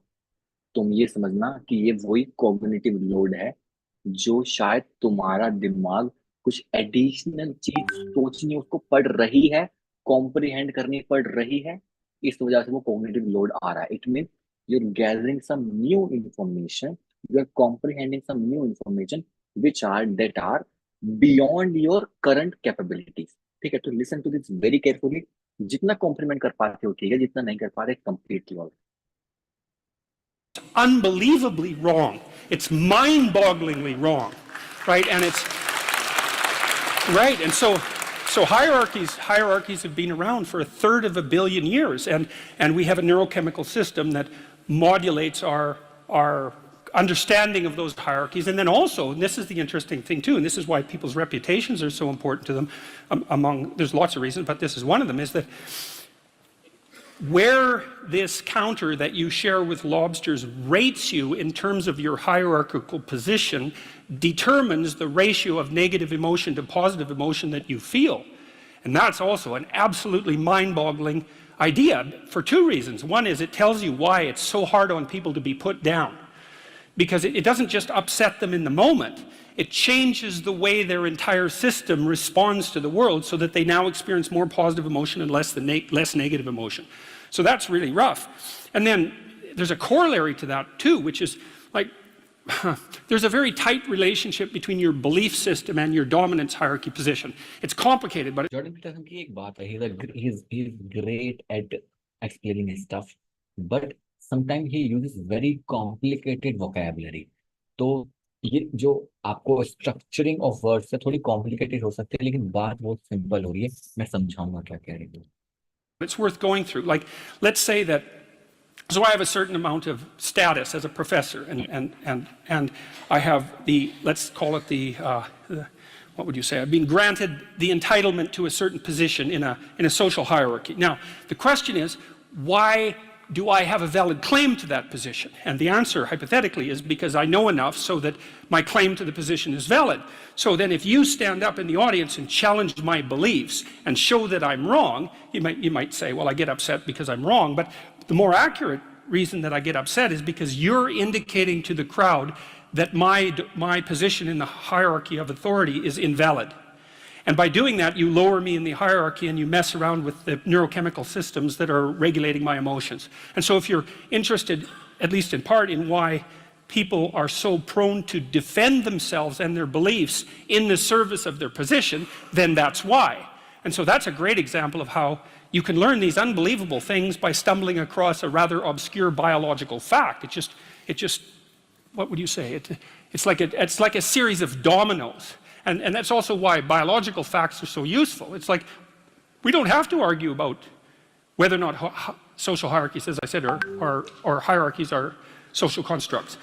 Speaker 2: तुम ये समझना कि ये वही कॉग्निटिव लोड है जो शायद तुम्हारा दिमाग कुछ एडिशनल चीज सोचनी उसको पड़ रही है, कॉम्प्रिहेंड करनी पड़ रही है, इस वजह से वो कॉग्निटिव लोड आ रहा है। It mean you're gathering some new information, you're comprehending some new information which are beyond your current capabilities. ठीक है, तो listen to this very carefully. जितना कॉम्प्लीमेंट कर पाते हो ठीक है, जितना नहीं कर पाते completely all.
Speaker 3: Unbelievably wrong. It's mind-bogglingly wrong, right? And it's right, and so hierarchies have been around for 1/3 of a billion years, and we have a neurochemical system that modulates our understanding of those hierarchies. And then also, and this is the interesting thing too, and this is why people's reputations are so important to them, there's lots of reasons, but this is one of them, is that where this counter that you share with lobsters rates you in terms of your hierarchical position determines the ratio of negative emotion to positive emotion that you feel. And that's also an absolutely mind-boggling idea for 2 reasons. One is it tells you why it's so hard on people to be put down. Because it doesn't just upset them in the moment, it changes the way their entire system responds to the world so that they now experience more positive emotion and less negative emotion. So that's really rough. And then there's a corollary to that too, which is like, there's a very tight relationship between your belief system and your dominance hierarchy position. It's complicated, but...
Speaker 1: Jordan Peterson की एक बात है, he's great at explaining his stuff, but sometimes he uses very complicated vocabulary. तो ये जो आपको structuring of words से थोड़ी complicated हो सकती है, लेकिन बात बहुत simple हो रही है। मैं समझाऊंगा क्या कह रही हूँ।
Speaker 3: It's worth going through. Like, let's say that, so I have a certain amount of status as a professor, and I have the, let's call it the, what would you say? I've been granted the entitlement to a certain position in a social hierarchy. Now, the question is, why do I have a valid claim to that position? And the answer, hypothetically, is because I know enough so that my claim to the position is valid. So then if you stand up in the audience and challenge my beliefs and show that I'm wrong, you might say, well, I get upset because I'm wrong, but the more accurate reason that I get upset is because you're indicating to the crowd that my position in the hierarchy of authority is invalid. And by doing that, you lower me in the hierarchy and you mess around with the neurochemical systems that are regulating my emotions. And so if you're interested, at least in part, in why people are so prone to defend themselves and their beliefs in the service of their position, then that's why. And so that's a great example of how you can learn these unbelievable things by stumbling across a rather obscure biological fact. It just, what would you say? It's like a series of dominoes. And that's also why biological facts are so useful. It's like, we don't have to argue about whether or not social hierarchies, as I said, or hierarchies are social constructs.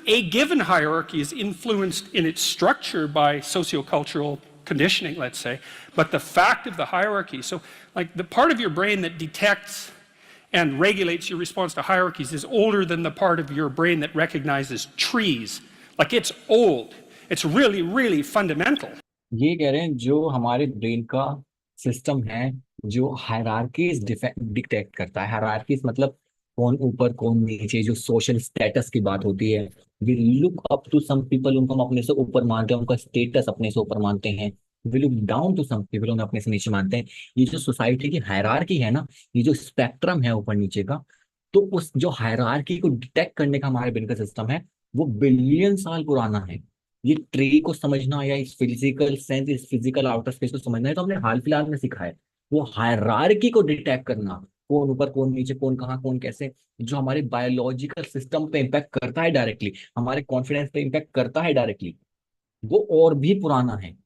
Speaker 3: A given hierarchy is influenced in its structure by sociocultural conditioning, let's say, but the fact of the hierarchy, so like the part of your brain that detects and regulates your response to hierarchies is older than the part of your brain that recognizes trees. Like, it's old. It's really, really fundamental.
Speaker 1: ये कह रहे हैं जो हमारे ब्रेन का सिस्टम है जो हायरार्कीज डिटेक्ट करता है। हायरार्कीज मतलब कौन ऊपर कौन नीचे, जो सोशल स्टेटस की बात होती है। We look up to some people, उनको हम अपने से ऊपर मानते हैं, उनका स्टेटस अपने से ऊपर मानते हैं। We look down to some people, उन्हें अपने से नीचे मानते हैं। ये जो सोसाइटी की हायरार्की है ना, ये जो स्पेक्ट्रम है ऊपर नीचे का, तो उस जो हायरार्की को डिटेक्ट करने का हमारे ब्रेन का सिस्टम है वो बिलियन साल पुराना है। ये ट्री को समझना या इस फिजिकल सेंस, इस फिजिकल आउटर स्पेस को समझना है तो हमने हाल फिलहाल में सीखा है। वो हायरार्की को डिटेक्ट करना, कौन ऊपर कौन नीचे, कौन कहाँ कौन कैसे, जो हमारे बायोलॉजिकल सिस्टम पे इम्पैक्ट करता है डायरेक्टली, हमारे कॉन्फिडेंस पे इम्पैक्ट करता है डायरेक्टली, वो और भी पुराना है।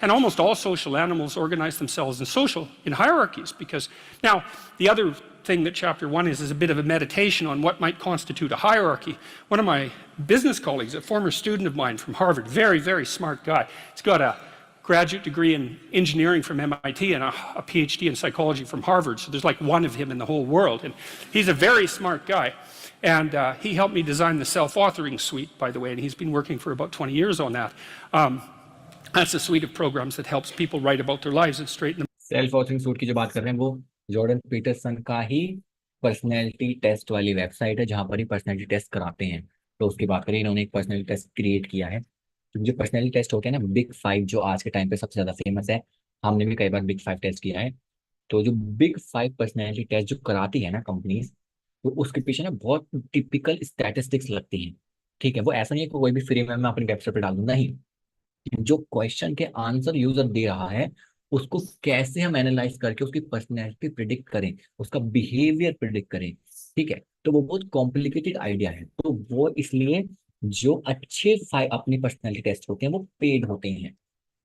Speaker 3: And almost all social animals organize themselves in hierarchies, because now the other thing that chapter 1 is a bit of a meditation on what might constitute a hierarchy. One of my business colleagues, a former student of mine from Harvard, very, very smart guy, he's got a graduate degree in engineering from MIT and a PhD in psychology from Harvard, so there's like one of him in the whole world, and he's a very smart guy. And he helped me design the self-authoring suite, by the way, and he's been working for about 20 years on that. That's a suite of programs that helps people write about their lives and straighten them.
Speaker 1: Self authoring suit की जो बात कर रहे हैं वो जॉर्डन पीटरसन का ही पर्सनैलिटी टेस्ट वाली वेबसाइट है जहां पर ही पर्सनैलिटी टेस्ट कराते हैं। तो उसकी बात करें, इन्होंने एक पर्सनैलिटी टेस्ट क्रिएट किया है। जो पर्सनैलिटी टेस्ट होते हैं ना, बिग 5 जो आज के टाइम पे सबसे ज्यादा फेमस है, हमने भी कई बार बिग 5 टेस्ट किया है। तो जो बिग 5 पर्सनैलिटी टेस्ट जो कराती है ना कंपनीज, तो उसके पीछे ना बहुत टिपिकल स्टैटिस्टिक्स लगती हैं। ठीक है, वो ऐसा नहीं है कि कोई भी फ्री में मैं अपनी वेबसाइट पर डाल दूँ, नहीं। जो क्वेश्चन के आंसर यूजर दे रहा है उसको कैसे हम एनालाइज करके उसकी पर्सनैलिटी प्रिडिक्ट करें, उसका बिहेवियर प्रिडिक्ट करें। ठीक है, तो वो बहुत कॉम्प्लिकेटेड आइडिया है। तो वो इसलिए जो अच्छे अपनी पर्सनैलिटी टेस्ट होते हैं वो पेड होते हैं,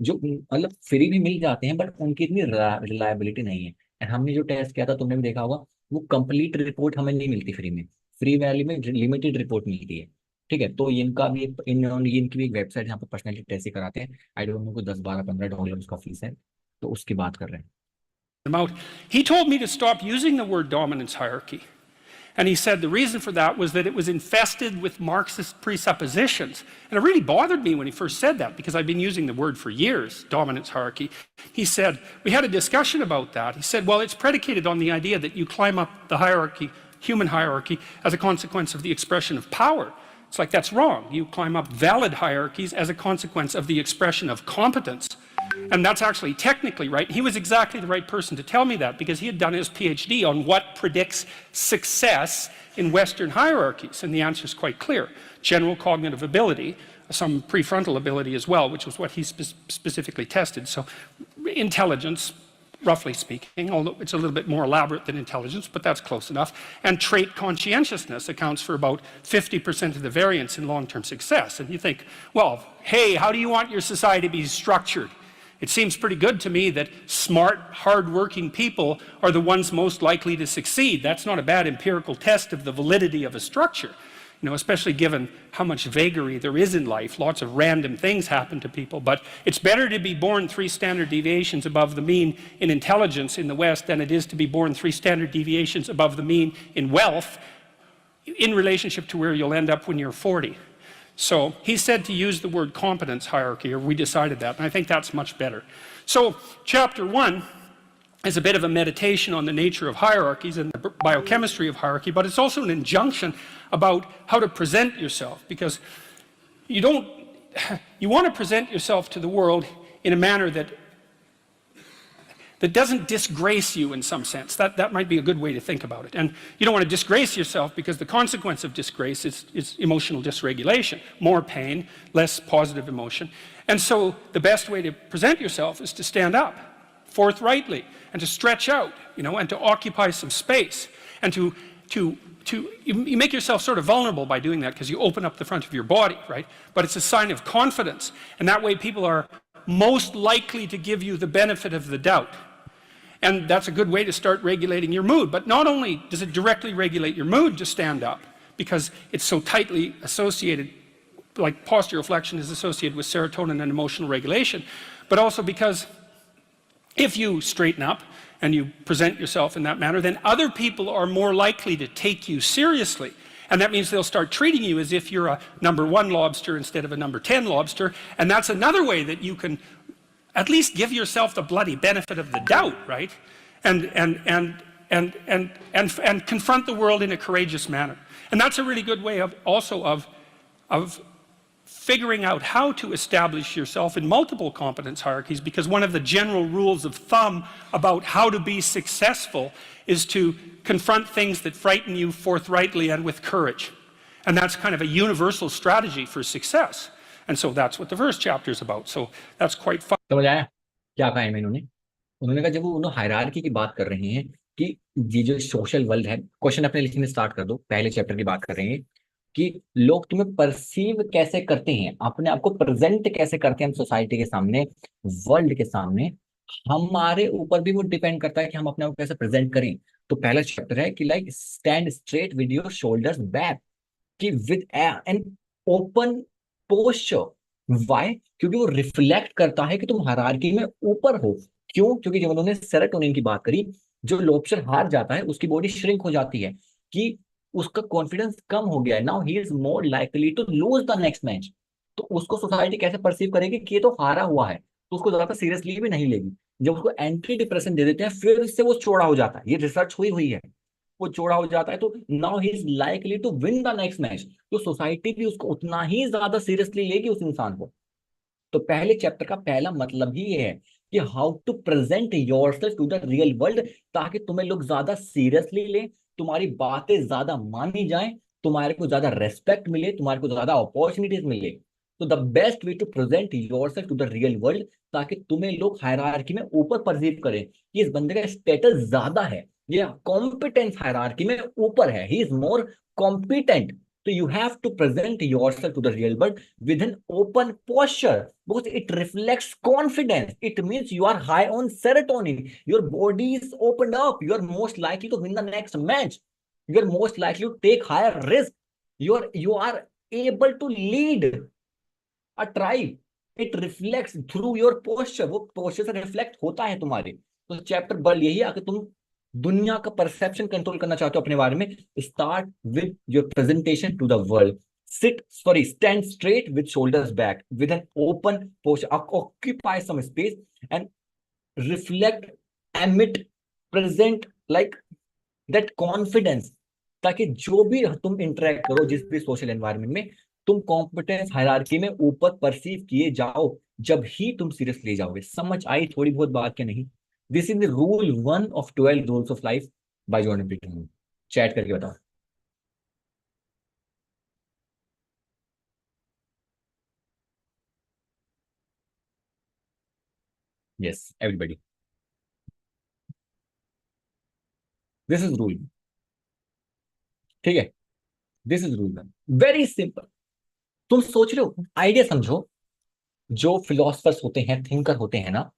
Speaker 1: जो मतलब फ्री भी मिल जाते हैं बट उनकी इतनी रिलायबिलिटी नहीं है। एंड हमने जो टेस्ट किया था, तुमने भी देखा होगा, वो कंप्लीट रिपोर्ट हमें नहीं मिलती फ्री में, फ्री वैल्यू में लिमिटेड रिपोर्ट मिलती है। ठीक है, तो इनका भी इनकी भी एक वेबसाइट यहाँ पर पर्सनैलिटी टेस्ट कराते हैं। आई डोंट नो, को $10-12-15 उसका फीस है, तो उसकी बात कर रहे हैं।
Speaker 3: He told me to stop using the word dominance hierarchy. And he said the reason for that was that it was infested with Marxist presuppositions. And it really bothered me when he first said that, because I've been using the word for years, dominance hierarchy. He said, we had a discussion about that. He said, well, it's predicated on the idea that you climb up the hierarchy, human hierarchy, as a consequence of the expression of power. It's like, that's wrong. You climb up valid hierarchies as a consequence of the expression of competence. And that's actually technically right. He was exactly the right person to tell me that, because he had done his PhD on what predicts success in Western hierarchies. And the answer is quite clear. General cognitive ability, some prefrontal ability as well, which was what he specifically tested. So intelligence, roughly speaking, although it's a little bit more elaborate than intelligence, but that's close enough. And trait conscientiousness accounts for about 50% of the variance in long-term success. And you think, well, hey, how do you want your society to be structured? It seems pretty good to me that smart, hard-working people are the ones most likely to succeed. That's not a bad empirical test of the validity of a structure, you know, especially given how much vagary there is in life. Lots of random things happen to people, but it's better to be born 3 standard deviations above the mean in intelligence in the West than it is to be born 3 standard deviations above the mean in wealth in relationship to where you'll end up when you're 40. So he said to use the word competence hierarchy, or we decided that, and I think that's much better. So chapter 1 is a bit of a meditation on the nature of hierarchies and the biochemistry of hierarchy, but it's also an injunction about how to present yourself, because you want to present yourself to the world in a manner that doesn't disgrace you in some sense. That might be a good way to think about it. And you don't want to disgrace yourself, because the consequence of disgrace is emotional dysregulation, more pain, less positive emotion. And so the best way to present yourself is to stand up forthrightly and to stretch out, you know, and to occupy some space and to you make yourself sort of vulnerable by doing that because you open up the front of your body, right? But it's a sign of confidence. And that way people are most likely to give you the benefit of the doubt. And that's a good way to start regulating your mood. But not only does it directly regulate your mood to stand up, because it's so tightly associated, like postural flexion is associated with serotonin and emotional regulation, but also because if you straighten up and you present yourself in that manner, then other people are more likely to take you seriously. And that means they'll start treating you as if you're a number 1 lobster instead of a number 10 lobster. And that's another way that you can at least give yourself the bloody benefit of the doubt, right? And confront the world in a courageous manner. And that's a really good way of figuring out how to establish yourself in multiple competence hierarchies, because one of the general rules of thumb about how to be successful is to confront things that frighten you forthrightly and with courage. And that's kind of a universal strategy for success. And so that's what the first chapter is about. So that's quite fun.
Speaker 1: समझ आया क्या कहा है इन्होंने? उन्होंने कहा जब वो उन्होंने हायरार्की की बात कर रहे हैं कि ये जो सोशल वर्ल्ड है, क्वेश्चन अपने लिखने स्टार्ट कर दो, पहले चैप्टर की बात कर रहे हैं कि लोग तुम्हें परसीव कैसे करते हैं, अपने आप को प्रेजेंट कैसे करते हैं हम सोसाइटी के सामने, वर्ल्ड के सामने, हमारे ऊपर भी वो डिपेंड करता है कि हम अपने आप को कैसे प्रेजेंट करें। तो पहला चैप्टर है कि like stand straight with your shoulders back, कि with an open posture. Why? क्योंकि वो रिफ्लेक्ट करता है कि तुम हायरार्की में ऊपर हो। क्यों? क्योंकि जब उन्होंने सेरोटोनिन की बात करी, जो लॉबस्टर हार जाता है उसकी बॉडी श्रिंक हो जाती है, कि उसका कॉन्फिडेंस कम हो गया है, now he is more likely to lose the next match. तो उसको सोसाइटी कैसे परसीव करेगी कि ये तो हारा हुआ है, तो उसको ज्यादा सीरियसली भी नहीं लेगी। जब उसको एंटी डिप्रेशन दे देते हैं फिर इससे वो चौड़ा हो जाता है, ये रिसर्च हुई है, वो चौड़ा हो जाता है, तो now he is likely to win the next match. तो सोसाइटी भी उसको उतना ही ज्यादा सीरियसली लेगी उस इंसान को। तो पहले चैप्टर का पहला मतलब ही ये है कि how to present yourself to the real world, ताकि तुम्हें लोग ज्यादा सीरियसली लें, तुम्हारी बातें ज्यादा मानी जाएं, तुम्हारे को ज्यादा रेस्पेक्ट मिले, तुम्हारे को ज्यादा अपॉर्चुनिटीज मिले। तो the best way to present yourself to the real world, ताकि तुम्हें लोग हायरार्की में ऊपर परसीव करें कि इस बंदे का स्टेटस ज्यादा है, ये कॉम्पिटेंस हायरार्की में ऊपर है, ही is more competent. So you have to present yourself to the real world with an open posture, because it reflects confidence. It means you are high on serotonin. Your body is opened up. You are most likely to win the next match. You are most likely to take higher risk. You are able to lead a tribe. It reflects through your posture. वो posture से reflect होता है तुम्हारे। तो चैप्टर बल यही है कि तुम दुनिया का परसेप्शन कंट्रोल करना चाहते हो अपने बारे में, start with your presentation to the world. Stand straight with shoulders back, with an open posture, occupy some space and reflect, emit, present like that confidence, ताकि जो भी तुम इंटरेक्ट करो जिस भी सोशल एनवायरनमेंट में, तुम कॉम्पिटेंस हायरार्की में ऊपर परसीव किए जाओ, जब ही तुम सीरियस ले जाओगे। समझ आई थोड़ी बहुत बात क्या नहीं? This is the rule 1 of 12 rules of life by Jordan Peterson. Chat करके बताओ। Yes, everybody. This is rule. ठीक है, this is rule 1. Very simple. तुम सोच रहे हो, आइडिया समझो, जो फिलोसफर्स होते हैं, थिंकर होते हैं ना,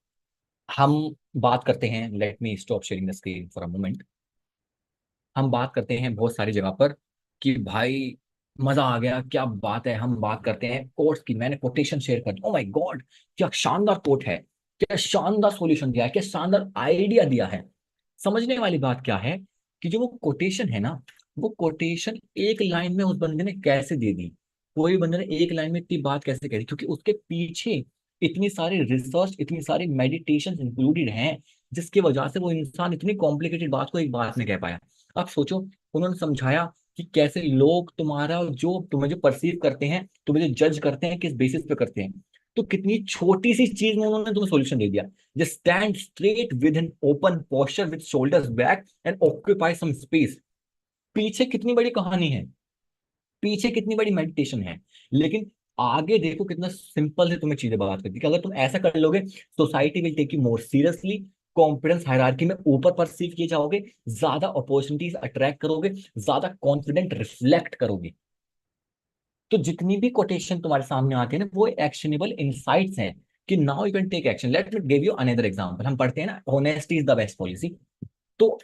Speaker 1: हम बात करते हैं, let me stop sharing the screen for a moment, हम बात करते हैं बहुत सारी जगह पर कि भाई मजा आ गया, क्या बात है, हम बात करते हैं कोट्स की, मैंने कोटेशन शेयर कर दी, ओ माय गॉड क्या शानदार कोट है, क्या शानदार सॉल्यूशन दिया है, क्या शानदार आइडिया दिया है। समझने वाली बात क्या है कि जो वो कोटेशन है ना, वो कोटेशन एक लाइन में उस बंदे ने कैसे दे दी, कोई बंदे ने एक लाइन में इतनी बात कैसे कह दी, क्योंकि उसके पीछे इतनी सारी रिसर्च, इतनी सारी मेडिटेशन इंक्लूडेड हैं, जिसकी वजह से वो इंसान इतनी कॉम्प्लिकेटेड बात को एक बात में कह पाया। आप सोचो, उन्होंने समझाया कि कैसे लोग तुम्हारा जो तुम्हें जो परसीव करते हैं, तुम्हें जो जज करते हैं, किस बेसिस पे करते हैं। तो कितनी छोटी सी चीज में उन्होंने तुम्हें सॉल्यूशन दे दिया। Just stand straight with an open posture with shoulders back and occupy some space. पीछे कितनी बड़ी कहानी है, पीछे कितनी बड़ी मेडिटेशन है, लेकिन आगे देखो कितना सिंपल से तुम्हें चीजें बात करती है कि अगर तुम ऐसा कर लोगे, society will take you more seriously, confidence hierarchy में ऊपर परसीव किए जाओगे, ज्यादा अपॉर्चुनिटीज अट्रैक्ट करोगे, ज्यादा कॉन्फिडेंट रिफ्लेक्ट करोगे। तो जितनी भी कोटेशन तुम्हारे सामने आती है ना, वो एक्शनेबल इनसाइट्स हैं कि now you can take action. Let me give you another example. हम पढ़ते हैं ना, honesty is the best policy. तो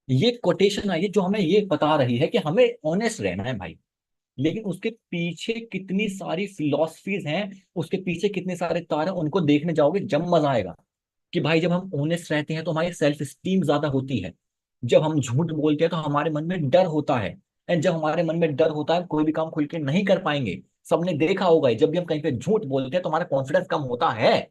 Speaker 1: ये कोटेशन आई है जो हमें ये बता रही है कि हमें ऑनेस्ट रहना है भाई, लेकिन उसके पीछे कितनी सारी फिलॉसफीज हैं, उसके पीछे कितने सारे तार हैं, उनको देखने जाओगे जब मजा आएगा। कि भाई जब हम ऑनेस्ट रहते हैं तो हमारी सेल्फ स्टीम ज्यादा होती है। जब हम झूठ बोलते हैं तो हमारे मन में डर होता है। एंड जब हमारे मन में डर होता है, कोई भी काम खुल के नहीं कर पाएंगे। सबने देखा होगा, जब भी हम कहीं पे झूठ बोलते हैं तो हमारा कॉन्फिडेंस कम होता है।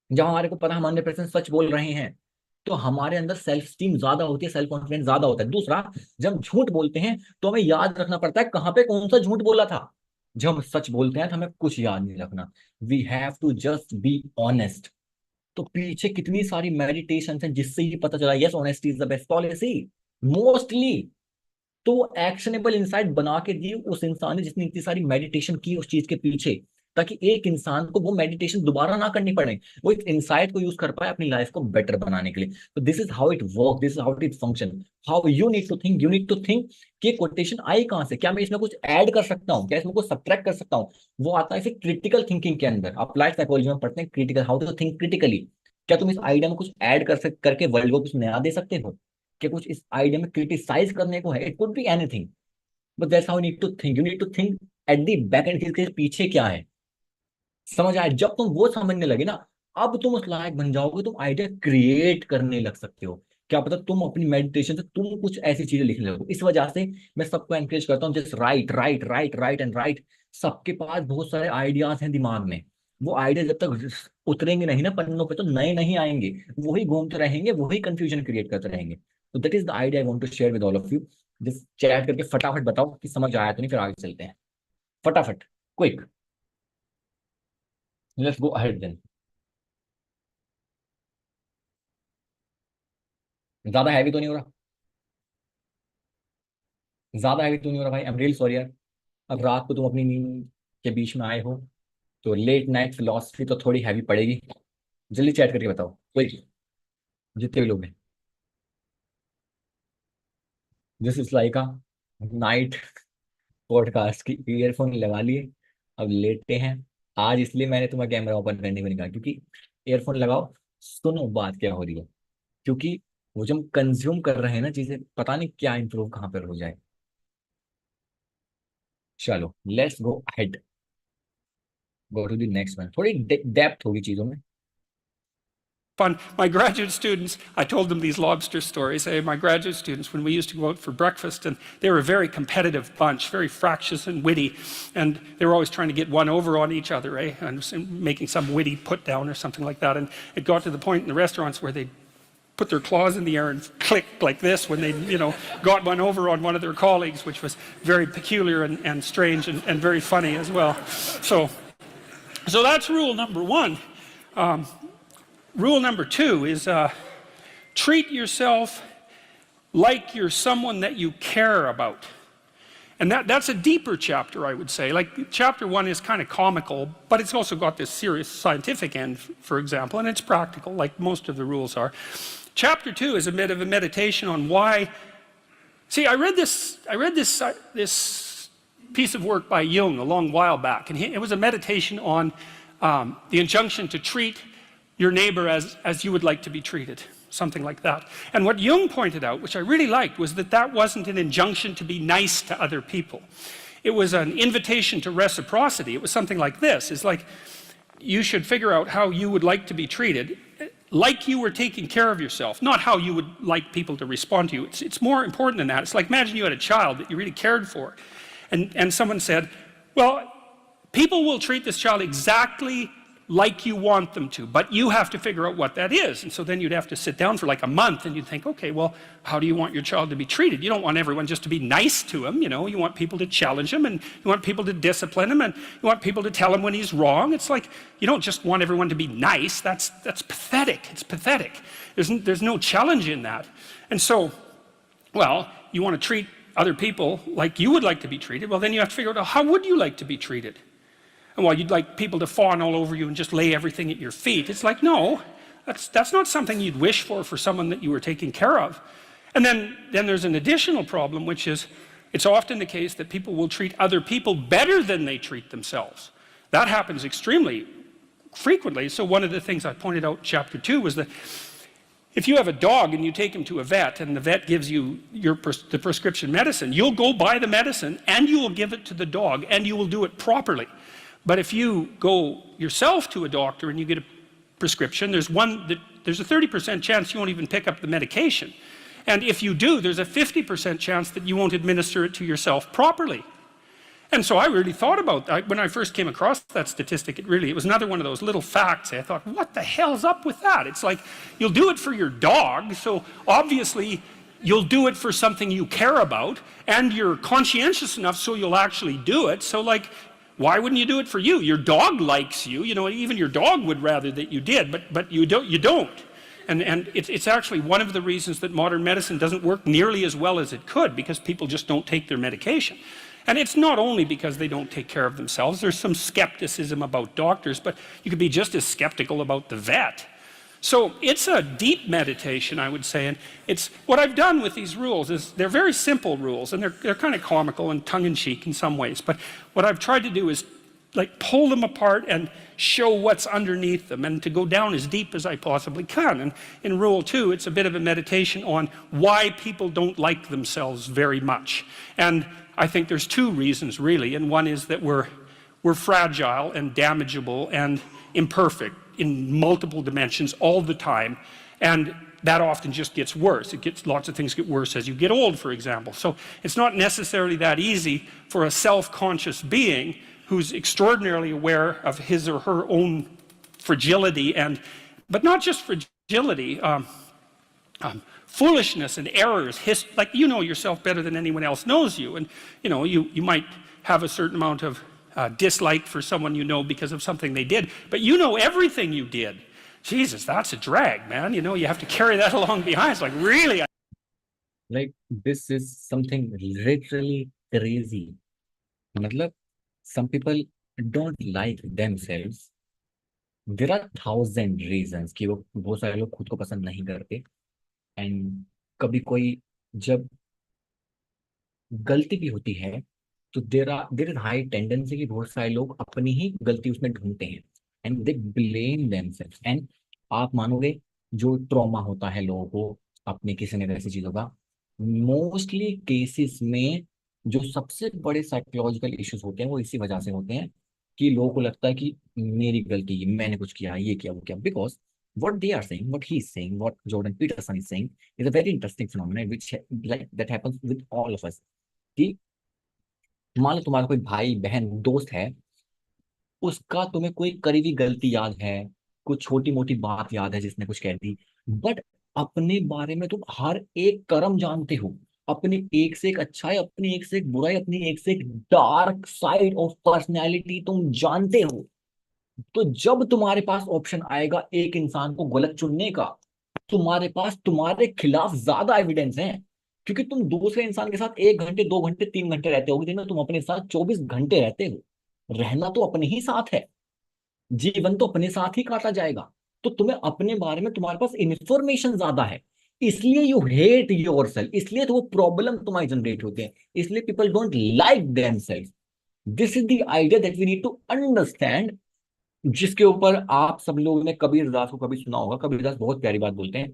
Speaker 1: जब हमारे को पता है हम 100% सच बोल रहे हैं, तो हमारे अंदर सेल्फ स्टीम ज्यादा होती है, सेल्फ कॉन्फिडेंस ज्यादा होता है। दूसरा, जब हम झूठ बोलते हैं तो हमें याद रखना पड़ता है कहाँ पे कौन सा झूठ बोला था। जब हम सच बोलते हैं तो हमें कुछ याद नहीं रखना। We have to just be honest. तो पीछे कितनी सारी मेडिटेशन है जिससे ये पता चला, yes honesty is the best policy mostly. तो एक्शनेबल इंसाइट बना के दी उस इंसान ने जिसने इतनी सारी मेडिटेशन की उस चीज के पीछे, ताकि एक इंसान को वो मेडिटेशन दोबारा ना करनी पड़े, वो इस इंसाइट को यूज कर पाए अपनी लाइफ को बेटर बनाने के लिए। तो this is how it work, this is how it function, how you need to think. You need to think कि कोटेशन आई कहां से, क्या मैं इसमें कुछ ऐड कर सकता हूँ, क्या इसमें कुछ सब्ट्रैक्ट कर सकता हूँ। वो आता है फिर क्रिटिकल थिंकिंग के अंदर। अप्लाइड साइकोलॉजी में पढ़ते हैं critical, how to think critically. क्या तुम इस आइडिया में कुछ ऐड करके वर्ल्ड को कुछ नया दे सकते हो, क्या कुछ इस आइडिया में क्रिटिसाइज करने को है। It could be anything, but that's how you need to think. You need to think at the back end, इसके पीछे क्या है। समझ आए? जब तुम वो समझने लगे ना, अब तुम उस लायक बन जाओगे, तुम आइडिया क्रिएट करने लग सकते हो। क्या पता तुम अपनी मेडिटेशन से तुम कुछ ऐसी चीजें लिखने लगो। इस वजह से मैं सबको एनकरेज करता हूँ, just right right right right and right. सबके पास बहुत सारे आइडियाज हैं दिमाग में, वो आइडिया जब तक उतरेंगे नहीं ना पन्नों पे, तो नए नहीं आएंगे। वही घूमते रहेंगे, वही कंफ्यूजन क्रिएट करते रहेंगे। तो that is the idea I want to share with all of you. जिस चैट करके फटाफट बताओ कि समझ आया तो नहीं, फिर आगे चलते हैं। फटाफट, quick, let's go ahead then. ज्यादा हैवी तो नहीं हो रहा? ज्यादा हैवी तो नहीं हो रहा भाई? आई एम रियली सॉरी यार। अब रात को तुम अपनी नींद के बीच में आए हो, तो लेट नाइट फिलोसफी तो थोड़ी हैवी पड़ेगी। जल्दी चैट करके बताओ कोई, जितने भी लोग हैं। This is like a night podcast की। ईयरफोन लगा लिए, अब लेटते हैं। आज इसलिए मैंने तुम्हें कैमरा ओपन करने को नहीं कहा, क्योंकि ईयरफोन लगाओ, सुनो बात क्या हो रही है। क्योंकि वो जो हम कंज्यूम कर रहे हैं ना चीजें, पता नहीं क्या इंप्रूव कहाँ पर हो जाए। चलो let's go head, go to the next one. थोड़ी डेप्थ होगी चीजों में।
Speaker 3: Fun. My graduate students, I told them these lobster stories. My graduate students, when we used to go out for breakfast, and they were a very competitive bunch, very fractious and witty, and they were always trying to get one over on each other, and making some witty put down or something like that. And it got to the point in the restaurants where they'd put their claws in the air and click like this when they, got one over on one of their colleagues, which was very peculiar and strange and very funny as well. So that's rule number one. Rule number two is treat yourself like you're someone that you care about. And that's a deeper chapter, I would say. Like, chapter one is kind of comical, but it's also got this serious scientific end, for example, and it's practical, like most of the rules are. Chapter two is a bit of a meditation on why. See, I read this piece of work by Jung a long while back, and it was a meditation on the injunction to treat your neighbor as you would like to be treated, something like that. And what Jung pointed out, which I really liked, was that wasn't an injunction to be nice to other people. It was an invitation to reciprocity. It was something like this. It's like, you should figure out how you would like to be treated, like you were taking care of yourself, not how you would like people to respond to you. It's more important than that. It's like, imagine you had a child that you really cared for, and someone said, well, people will treat this child exactly like you want them to, but you have to figure out what that is. And so then you'd have to sit down for like a month and you'd think, okay, well, how do you want your child to be treated? You don't want everyone just to be nice to him, you want people to challenge him, and you want people to discipline him, and you want people to tell him when he's wrong. It's like, you don't just want everyone to be nice. That's pathetic. It's pathetic. There's no challenge in that. And so, well, you want to treat other people like you would like to be treated. Well, then you have to figure out, how would you like to be treated? And while you'd like people to fawn all over you and just lay everything at your feet, it's like, no, That's not something you'd wish for someone that you were taking care of. And then there's an additional problem, which is it's often the case that people will treat other people better than they treat themselves. That happens extremely frequently. So one of the things I pointed out in chapter 2 was that if you have a dog and you take him to a vet and the vet gives you the prescription medicine, you'll go buy the medicine and you will give it to the dog and you will do it properly. But if you go yourself to a doctor and you get a prescription, there's a 30% chance you won't even pick up the medication. And if you do, there's a 50% chance that you won't administer it to yourself properly. And so I really thought about that. When I first came across that statistic, it was another one of those little facts. I thought, what the hell's up with that? It's like, you'll do it for your dog, so obviously you'll do it for something you care about, and you're conscientious enough so you'll actually do it. So like, why wouldn't you do it for you? Your dog likes you, even your dog would rather that you did, but you don't. And it's actually one of the reasons that modern medicine doesn't work nearly as well as it could, because people just don't take their medication. And it's not only because they don't take care of themselves. There's some skepticism about doctors, but you could be just as skeptical about the vet. So it's a deep meditation, I would say, and it's what I've done with these rules is they're very simple rules, and they're kind of comical and tongue-in-cheek in some ways, but what I've tried to do is like pull them apart and show what's underneath them and to go down as deep as I possibly can. And in rule 2, it's a bit of a meditation on why people don't like themselves very much. And I think there's 2 reasons really, and one is that we're fragile and damageable and imperfect in multiple dimensions all the time, and that often just gets worse. Lots of things get worse as you get old, for example. So it's not necessarily that easy for a self-conscious being who's extraordinarily aware of his or her own fragility, but not just fragility, foolishness and errors. Like, you know yourself better than anyone else knows you, and you might have a certain amount of dislike for someone you know because of something they did, but you know everything you did. Jesus, that's a drag, man. You have to carry that along behind. It's like, really?
Speaker 1: Like, this is something literally crazy. Matlab, some people don't like themselves. There are 1,000 reasons कि वो बहुत सारे लोग खुद को पसंद नहीं करते, एंड कभी कोई जब गलती भी होती है तो देर इज हाई टेंडेंसी कि बहुत सारे लोग अपनी ही गलती उसमें ढूंढते हैं and they blame themselves. And आप मानोगे, जो ट्रॉमा होता है लोगों को अपने किसी न ऐसी चीजों का, मोस्टली केसेस में जो सबसे बड़े साइकोलॉजिकल इश्यूज होते हैं वो इसी वजह से होते हैं कि लोगों को लगता है कि मेरी गलती, मैंने कुछ किया, ये किया, वो किया. Because what they are saying, what he's saying, what Jordan Peterson is saying is a very interesting phenomenon which like that happens with all of us. कि मान लो तुम्हारा कोई भाई बहन दोस्त है, उसका तुम्हें कोई करीबी गलती याद है, कुछ छोटी मोटी बात याद है जिसने कुछ कह दी, बट अपने बारे में तुम हर एक कर्म जानते हो, अपनी एक से एक अच्छाई, अपनी एक से एक बुराई, अपनी एक से एक डार्क साइड ऑफ पर्सनैलिटी तुम जानते हो. तो जब तुम्हारे पास ऑप्शन आएगा एक इंसान को गलत चुनने का, तुम्हारे पास तुम्हारे खिलाफ ज्यादा एविडेंस है, क्योंकि तुम दूसरे इंसान के साथ 1 घंटे 2 घंटे 3 घंटे रहते हो, दिन में तुम अपने साथ 24 घंटे रहते हो. रहना तो अपने ही साथ है, जीवन तो अपने साथ ही काटा जाएगा. तो तुम्हें अपने बारे में तुम्हारे पास इंफॉर्मेशन ज्यादा है, इसलिए यू हेट योरसेल्फ, इसलिए तो वो प्रॉब्लम तुम्हारी जनरेट होते हैं, इसलिए people don't like themselves. This is the idea that we need to understand, जिसके ऊपर आप सब लोगों ने कबीर दास को कभी सुना होगा. कबीर दास बहुत प्यारी बात बोलते हैं.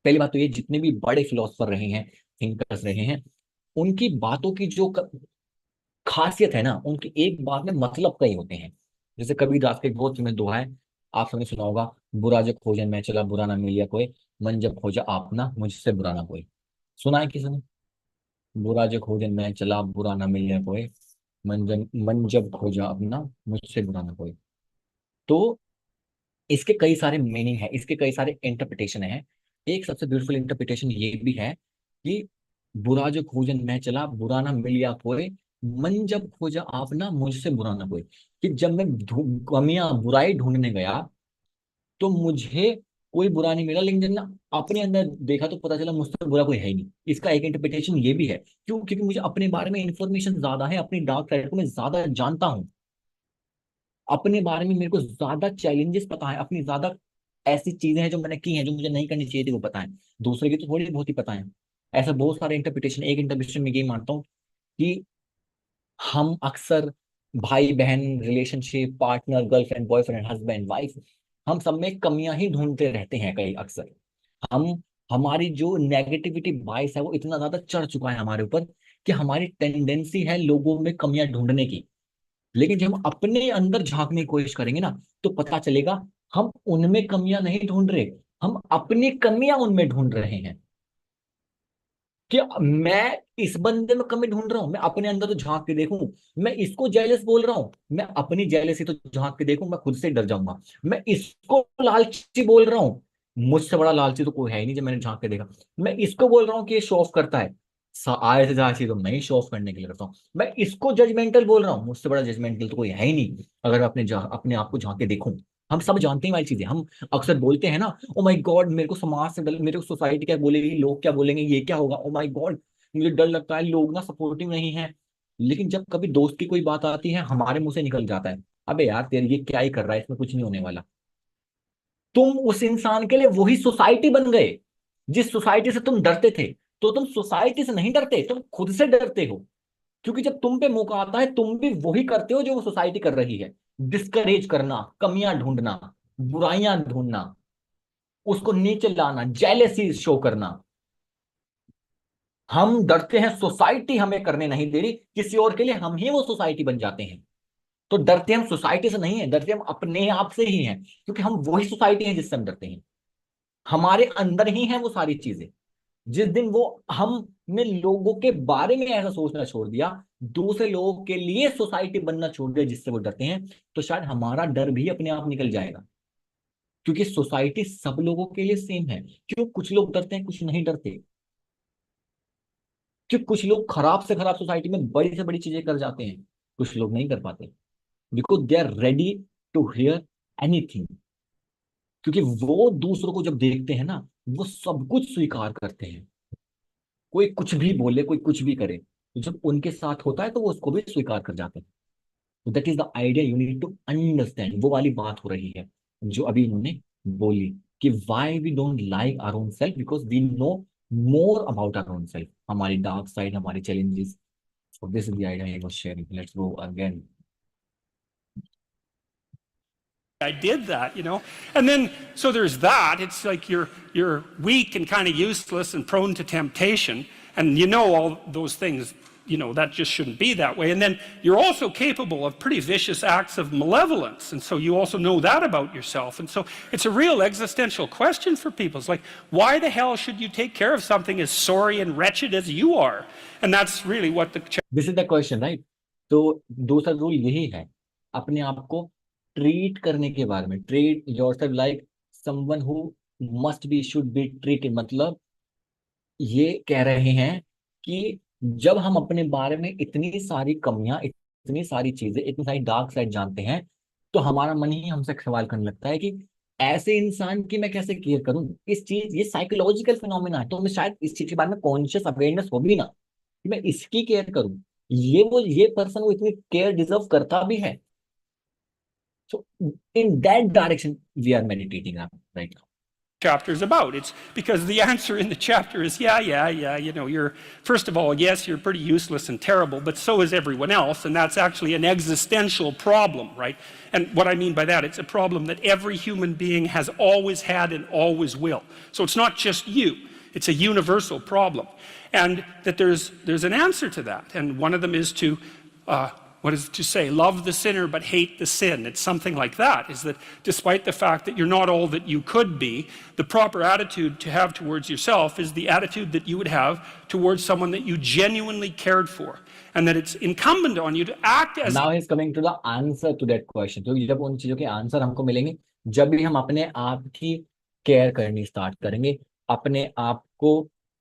Speaker 1: पहली बात तो ये, जितने भी बड़े फिलोसफर रहे हैं, थिंकर्स रहे हैं, उनकी बातों की जो खासियत है ना, उनकी एक बात में मतलब कई होते हैं. जैसे कबीर दास का एक बहुत फेमस दोहा है, आप सबने सुना होगा, बुरा जब खोजन मैं चला बुरा ना मिलिया कोई, मन जब खोजा आपना मुझसे बुरा ना कोई. सुना है किसी ने? बुरा जब खोजन मैं चला बुरा ना मिलिया कोई, मन जब खोजा अपना मुझसे बुरा ना कोई. तो इसके कई सारे मीनिंग है, इसके कई सारे इंटरप्रिटेशन है. एक सबसे ब्यूटीफुल इंटरप्रिटेशन ये भी है कि बुरा जो खोजन मैं चला बुरा ना मिल या कोई, मन जब खोजा आप ना मुझसे बुरा ना कोई. कि जब मैं कमियां बुराई ढूंढने गया तो मुझे कोई बुरा नहीं मिला, लेकिन जब ना अपने अंदर देखा तो पता चला मुझसे बुरा कोई है ही नहीं. इसका एक इंटरप्रिटेशन ये भी है, क्यों? क्योंकि मुझे अपने बारे में इंफॉर्मेशन ज्यादा है, अपनी डार्क साइड को मैं ज्यादा जानता हूँ, अपने बारे में मेरे को ज्यादा चैलेंजेस पता है, अपनी ज्यादा ऐसी चीजें हैं जो मैंने की हैं जो मुझे नहीं करनी चाहिए थी वो पता है, दूसरे की तो थोड़ी बहुत ही पता है। ऐसा बहुत सारे इंटरप्रिटेशन, एक इंटरप्रिटेशन में यही मानता हूँ कि हम अक्सर भाई बहन relationship, partner, girlfriend boyfriend, husband wife, हम सब में कमियां ही ढूंढते रहते हैं कई अक्सर। हम हमारी जो नेगेटिविटी बाइस है वो इतना ज्यादा चढ़ चुका है हमारे ऊपर कि हमारी टेंडेंसी है लोगों में कमियां ढूंढने की। लेकिन जब हम अपने अंदर झांकने की कोशिश करेंगे ना, तो पता चलेगा हम उनमें कमियां नहीं ढूंढ रहे, हम अपनी कमियां उनमें ढूंढ रहे हैं। कि मैं इस बंदे में कमी ढूंढ रहा हूं, मैं अपने अंदर तो झांक के देखूं। मैं इसको जेलस बोल रहा हूं, मैं अपनी जेलसी तो झांक के देखूं, मैं खुद से डर जाऊंगा। मैं इसको लालची बोल रहा हूं, मुझसे बड़ा लालची तो कोई है ही नहीं जब मैंने झांक के देखा। मैं इसको बोल रहा हूँ कि ये शो ऑफ करता है, आए से जहां तो मैं ही शो ऑफ करने के लिए करता हूँ। मैं इसको जजमेंटल बोल रहा हूँ, मुझसे बड़ा जजमेंटल तो कोई है ही नहीं अगर मैं अपने आप को झांक के देखूं। हम सब जानते हैं वाली चीजें, हम अक्सर बोलते हैं ना, ओ माय गॉड मेरे को समाज से डर, मेरे को सोसाइटी क्या बोलेगी, लोग क्या बोलेंगे, ये क्या होगा, ओ माय गॉड मुझे डर लगता है, लोग ना सपोर्टिव नहीं है। लेकिन जब कभी दोस्त की कोई बात आती है हमारे मुंह से निकल जाता है, अबे यार तेरे ये क्या ही कर रहा है, इसमें कुछ नहीं होने वाला। तुम उस इंसान के लिए वही सोसाइटी बन गए जिस सोसाइटी से तुम डरते थे। तो तुम सोसाइटी से नहीं डरते, तुम खुद से डरते हो। क्योंकि जब तुम पे मौका आता है तुम भी वही करते हो जो वो सोसाइटी कर रही है, डिस्करेज करना, कमियां ढूंढना, बुराइयां ढूंढना, उसको नीचे लाना, जेलेसी शो करना। हम डरते हैं सोसाइटी हमें करने नहीं दे रही किसी और के लिए, हम ही वो सोसाइटी बन जाते हैं। तो डरते हम सोसाइटी से नहीं है, डरते हम अपने आप से ही हैं, क्योंकि हम वही सोसाइटी है जिससे हम डरते हैं। हमारे अंदर ही है वो सारी चीजें। जिस दिन वो हमने लोगों के बारे में ऐसा सोचना छोड़ दिया, दूसरे लोगों के लिए सोसाइटी बनना छोड़ दिया जिससे वो डरते हैं, तो शायद हमारा डर भी अपने आप निकल जाएगा। क्योंकि सोसाइटी सब लोगों के लिए सेम है। क्यों कुछ लोग डरते हैं, कुछ नहीं डरते? कि कुछ लोग खराब से खराब सोसाइटी में बड़ी से बड़ी चीजें कर जाते हैं, कुछ लोग नहीं कर पाते, because they are ready to hear anything. क्योंकि वो दूसरों को जब देखते हैं ना, वो सब कुछ स्वीकार करते हैं। कोई कुछ भी बोले, कोई कुछ भी करे, तो जब उनके साथ होता है तो वो उसको भी स्वीकार कर जाते हैं। That is the idea, you need to understand. वो वाली बात हो रही है जो अभी इन्होंने बोली, कि why we don't like our own self, because we know more about our own self, हमारी डार्क साइड, हमारी challenges. So this is the idea I was sharing. Let's go again.
Speaker 3: I did that, you know. And then, so there's that. It's like you're weak and kind of useless and prone to temptation, and you know all those things. You know that just shouldn't be that way. And then you're also capable of pretty vicious acts of malevolence, and so you also know that about yourself. And so it's a real existential question for people. It's like, why the hell should you take care of something as sorry and wretched as you are? And that's really what the
Speaker 1: This is the question, right? तो दूसरा रूल यही है, अपने आप को ट्रीट करने के बारे में। Treat yourself like someone who must be, should be treated. मतलब ये कह रहे हैं कि जब हम अपने बारे में इतनी सारी कमियां, इतनी सारी चीजें, इतनी सारी डार्क साइड जानते हैं, तो हमारा मन ही हमसे सवाल करने लगता है कि ऐसे इंसान की मैं कैसे केयर करूं। इस चीज, ये साइकोलॉजिकल फिनोमेना है, तो हमें शायद इस चीज के बारे में कॉन्शियस अवेयरनेस हो भी ना कि मैं इसकी केयर करूं। ये पर्सन वो इतनी केयर डिजर्व करता भी है। So in that direction we are meditating right now.
Speaker 3: chapter is about. It's because the answer in the chapter is, yeah, you know, you're, first of all, yes, you're pretty useless and terrible, but so is everyone else, and that's actually an existential problem, right? And what I mean by that, it's a problem that every human being has always had and always will. So it's not just you, it's a universal problem. And that there's an answer to that, and one of them is to what is it to say? Love the sinner but hate the sin. It's something like that, is that despite the fact that you're not all that you could be, the proper attitude to have towards yourself is the attitude that you would have towards someone that you genuinely cared for. And that it's incumbent on you to act as...
Speaker 1: Now he's coming to the answer to that question. तो जब उन चीजों के आंसर हमको मिलेंगे, जब भी हम अपने आप की केयर करनी स्टार्ट करेंगे, अपने आप को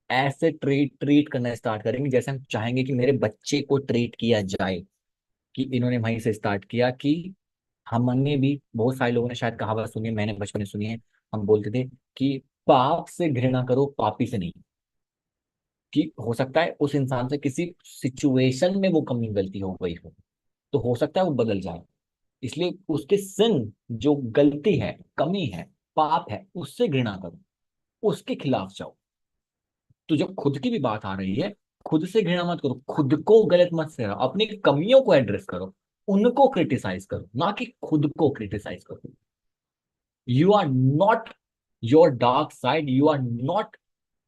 Speaker 1: ऐसे ट्रीट करना स्टार्ट करेंगे जैसे हम चाहेंगे कि मेरे बच्चे को ट्रीट किया जाए। कि इन्होंने वहीं से स्टार्ट किया कि हमने भी, बहुत सारे लोगों ने शायद कहावत सुनी है, मैंने बचपन में सुनी है, हम बोलते थे कि पाप से घृणा करो, पापी से नहीं। कि हो सकता है उस इंसान से किसी सिचुएशन में वो कमी गलती हो गई हो, तो हो सकता है वो बदल जाए। इसलिए उसके सिन, जो गलती है, कमी है, पाप है उससे घृणा करो, उसके खिलाफ जाओ। तो जब खुद की भी बात आ रही है, खुद से घृणा मत करो, खुद को गलत मत से, अपनी कमियों को एड्रेस करो, उनको क्रिटिसाइज करो, ना कि खुद को क्रिटिसाइज करो। You are not your dark side, you are not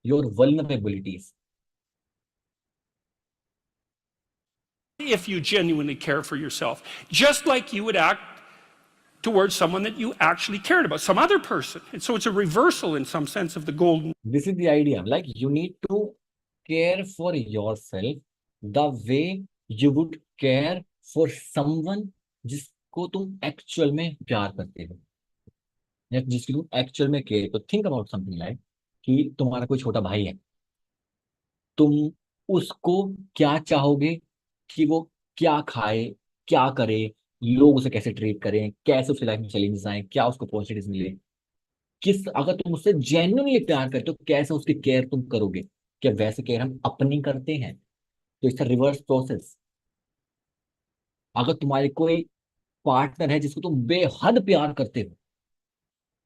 Speaker 1: your vulnerabilities.
Speaker 3: if you genuinely care for yourself, just like you would act towards someone that you actually cared about, some other person. And so it's a reversal in some sense of the golden.
Speaker 1: This is the idea. Like you need to care for yourself the way you would care for someone जिसको तुम एक्चुअल में प्यार करते हो, या जिसकी तुम एक्चुअल में केयर। तो थिंक अबाउट समथिंग लाइक कि तुम्हारा कोई छोटा भाई है, तुम उसको क्या चाहोगे कि वो क्या खाए, क्या करे, लोग उसे कैसे ट्रीट करें, कैसे उसकी लाइफ में चैलेंजेस आए, क्या उसको पॉजिटिव मिले, किस, अगर तुम उससे जेन्युइनली प्यार करते हो कैसे उसकी केयर तुम करोगे। क्या वैसे केयर हम अपनी करते हैं? तो इसका रिवर्स प्रोसेस। अगर तुम्हारे कोई पार्टनर है जिसको तुम बेहद प्यार करते हो,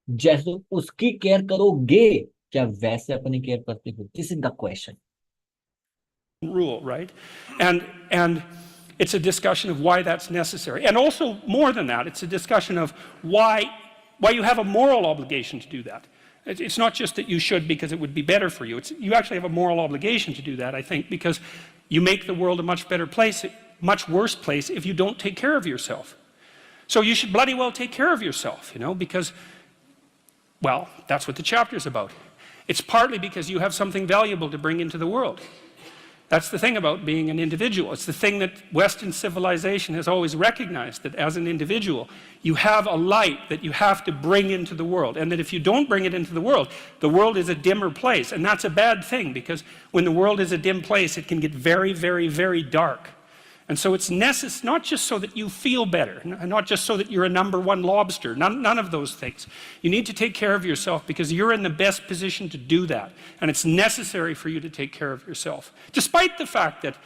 Speaker 1: जैसे तुम उसकी केयर करोगे, क्या वैसे अपनी केयर करते हो? This is the question.
Speaker 3: Rule, right? And it's a discussion of why that's necessary. And also, more than that, it's a discussion of why you have a moral obligation to do that. It's not just that you should because it would be better for you. You actually have a moral obligation to do that, I think, because you make the world a much better place, much worse place if you don't take care of yourself. So you should bloody well take care of yourself, because, well, that's what the chapter is about. It's partly because you have something valuable to bring into the world. That's the thing about being an individual. It's the thing that Western civilization has always recognized, that as an individual, you have a light that you have to bring into the world, and that if you don't bring it into the world is a dimmer place, and that's a bad thing, because when the world is a dim place, it can get very, very, very dark. And so it's necessary, not just so that you feel better, not just so that you're a #1 lobster, none of those things. You need to take care of yourself because you're in the best position to do that. And it's necessary for you to take care of yourself. Despite the fact that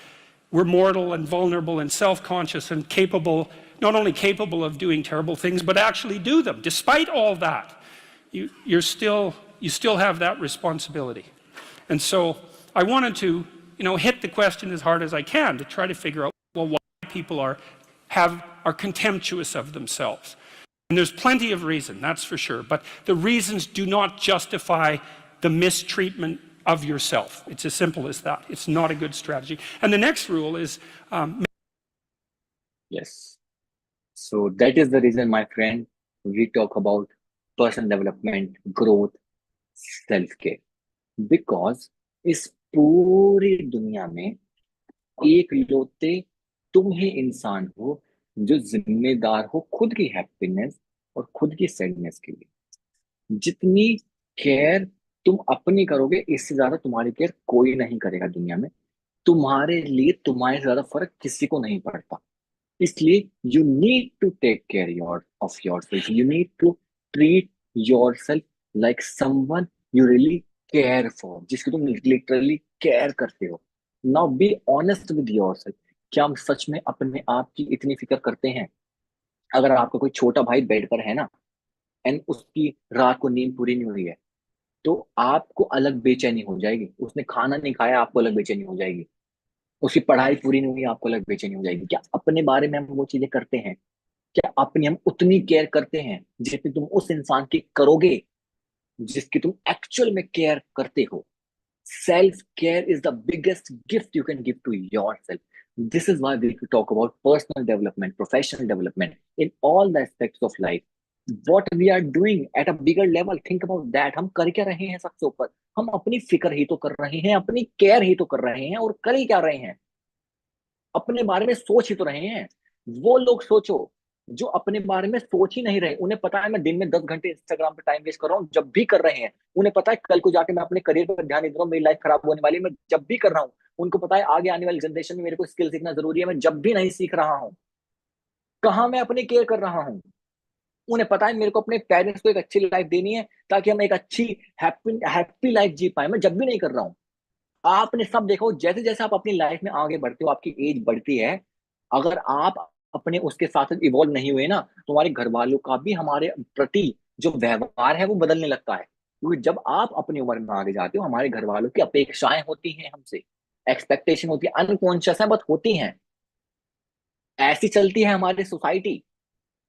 Speaker 3: we're mortal and vulnerable and self-conscious and capable, not only capable of doing terrible things, but actually do them. Despite all that, you still have that responsibility. And so I wanted to, hit the question as hard as I can to try to figure out, well, why people are contemptuous of themselves. And there's plenty of reason, that's for sure, but the reasons do not justify the mistreatment of yourself. It's as simple as that. It's not a good strategy. And the next rule is
Speaker 2: Yes. So that is the reason, my friend, we talk about personal development, growth, self-care. Because इस पूरी दुनिया में एक लौते तुम ही इंसान हो जो जिम्मेदार हो खुद की हैप्पीनेस और खुद की सैडनेस के लिए। जितनी केयर तुम अपनी करोगे, इससे ज्यादा तुम्हारी केयर कोई नहीं करेगा दुनिया में। तुम्हारे लिए तुम्हारे से ज्यादा फर्क किसी को नहीं पड़ता। इसलिए you need to take care of yourself. You need to treat yourself like someone you really care for, जिसकी तुम लिटरली केयर करते हो। Now be honest with yourself. क्या हम सच में अपने आप की इतनी फिक्र करते हैं? अगर आपका कोई छोटा भाई बेड पर है ना, एंड उसकी रात को नींद पूरी नहीं हुई है, तो आपको अलग बेचैनी हो जाएगी। उसने खाना नहीं खाया, आपको अलग बेचैनी हो जाएगी। उसकी पढ़ाई पूरी नहीं हुई, आपको अलग बेचैनी हो जाएगी। क्या अपने बारे में हम वो चीजें करते हैं? क्या अपनी हम उतनी केयर करते हैं जितनी तुम उस इंसान की करोगे जिसकी तुम एक्चुअल में केयर करते हो? Self care is the biggest gift you can give to yourself. This is why we talk about personal development, professional development, in all the aspects of life. What we are doing at a bigger level, think about that. हम कर क्या रहे हैं सबसे ऊपर? हम अपनी फिक्र ही तो कर रहे हैं, अपनी केयर ही तो कर रहे हैं, और कर ही क्या रहे हैं? अपने बारे में सोच ही तो रहे हैं। वो लोग सोचो जो अपने बारे में सोच ही नहीं रहे। उन्हें पता है मैं दिन में 10 घंटे इंस्टाग्राम पे टाइम वेस्ट कर रहा हूँ, जब भी कर रहे हैं। उन्हें पता है कल को जाके मैं अपने करियर पर ध्यान नहीं दे रहा हूँ, मेरी लाइफ खराब होने वाली है, मैं जब भी कर रहा हूँ। उनको पता है आगे आने वाली जनरेशन में मेरे को स्किल सीखना जरूरी है, मैं जब भी नहीं सीख रहा हूँ। कहाँ मैं अपनी केयर कर रहा हूँ? उन्हें पता है मेरे को अपने पेरेंट्स को एक अच्छी लाइफ देनी है ताकि हम एक अच्छी हैप्पी लाइफ जी पाए, मैं जब भी नहीं कर रहा हूँ। आपने सब देखो, जैसे जैसे आप अपनी लाइफ में आगे बढ़ते हो, आपकी एज बढ़ती है, अगर आप अपने उसके साथ इवॉल्व नहीं हुए ना, तुम्हारे घर वालों का भी हमारे प्रति जो व्यवहार है वो बदलने लगता है, क्योंकि जब आप अपनी उम्र में आगे जाते हो, हमारे घर वालों की अपेक्षाएं होती हैं हमसे, एक्सपेक्टेशन होती है, अनकॉन्शियस है बट होती हैं, ऐसी चलती है हमारी सोसाइटी।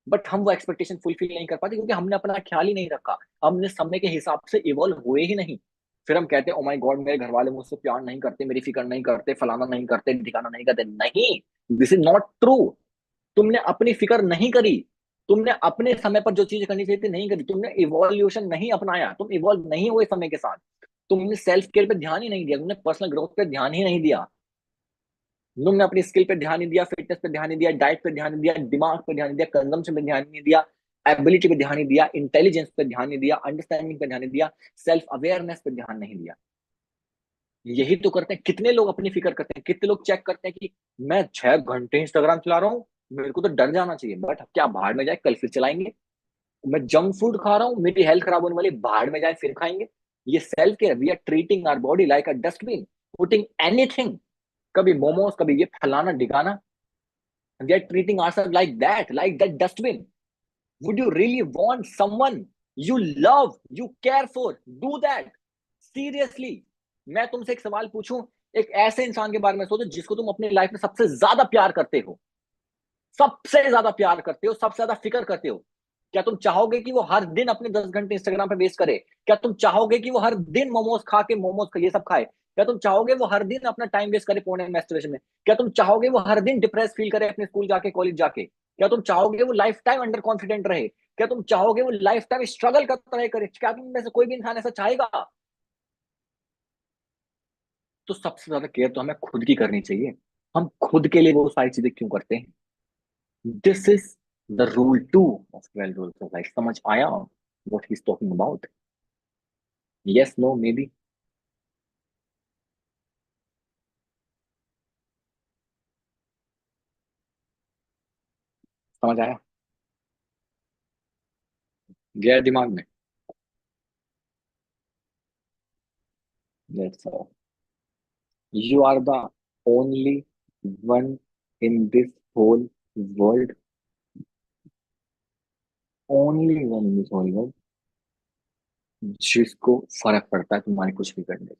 Speaker 2: बट हम वो एक्सपेक्टेशन फुलफिल नहीं कर पाते क्योंकि हमने अपना ख्याल ही नहीं रखा, हमने समय के हिसाब से इवॉल्व हुए ही नहीं। फिर हम कहते हैं ओ माय गॉड, मेरे घर वाले मुझसे प्यार नहीं करते, मेरी फिक्र नहीं करते, फलाना नहीं करते, ठिकाना नहीं करते। नहीं, दिस इज नॉट ट्रू। तुमने अपनी फिक्र नहीं करी, तुमने अपने समय पर जो चीज करनी चाहिए थी नहीं करी, तुमने इवोल्यूशन नहीं अपनाया, तुम इवॉल्व नहीं हुए समय के साथ, तुमने सेल्फ केयर पे ध्यान ही नहीं दिया, तुमने पर्सनल ग्रोथ पे ध्यान ही नहीं दिया, तुमने अपनी स्किल पे ध्यान नहीं दिया, फिटनेस पे ध्यान नहीं दिया, डाइट पे ध्यान नहीं दिया, दिमाग पे ध्यान नहीं दिया, कंजम्पशन पे ध्यान नहीं दिया, एबिलिटी पे ध्यान नहीं दिया, इंटेलिजेंस पे ध्यान नहीं दिया, अंडरस्टैंडिंग पे ध्यान नहीं दिया, सेल्फ अवेयरनेस पे ध्यान नहीं दिया। यही तो करते हैं कितने लोग, अपनी फिक्र करते हैं, कितने लोग चेक करते हैं कि मैं 6 घंटे इंस्टाग्राम चला रहा हूँ, मेरे को तो डर जाना चाहिए, बट क्या भाड़ में जाए, कल फिर चलाएंगे। मैं जंक फूड खा रहा हूँ, मेरी हेल्थ खराब होने वाली, भाड़ में जाए फिर खाएंगे। ये self care, we are treating our body like a dustbin, putting anything, कभी मोमोज, कभी ये फलाना ढिकाना, we are treating ourself like that dustbin. Would you really want someone you love, you care for, do that seriously? मैं तुमसे एक सवाल पूछूं, एक ऐसे इंसान के बारे में सोचो जिसको तुम अपनी लाइफ में सबसे ज्यादा प्यार करते हो, सबसे ज्यादा प्यार करते हो, सबसे ज्यादा फिक्र करते हो। क्या तुम चाहोगे कि वो हर दिन अपने 10 घंटे इंस्टाग्राम पे वेस्ट करे? क्या तुम चाहोगे कि वो हर दिन मोमोज खा के, मोमोज ये सब खाए? क्या तुम चाहोगे वो हर दिन अपना टाइम वेस्ट करे फोन एंड मैस्टरबेशन में? क्या तुम चाहोगे वो हर दिन डिप्रेस फील करे अपने स्कूल जाके, कॉलेज जाके? क्या तुम चाहोगे वो लाइफ टाइम अंडर कॉन्फिडेंट रहे? क्या तुम चाहोगे वो लाइफ टाइम स्ट्रगल करता रहे करे? क्या तुम में से कोई भी इंसान ऐसा चाहेगा? तो सबसे ज्यादा केयर तो हमें खुद की करनी चाहिए। हम खुद के लिए वो सारी चीजें क्यों करते हैं? This is the rule 2 of 12 rules of life. समझ आया what he is talking about? Yes, no, maybe? समझ आया? गया दिमाग में? That's all. You are the only one in this whole world, only one in this whole world जिसको फर्क पड़ता है तुम्हारे कुछ भी करने से।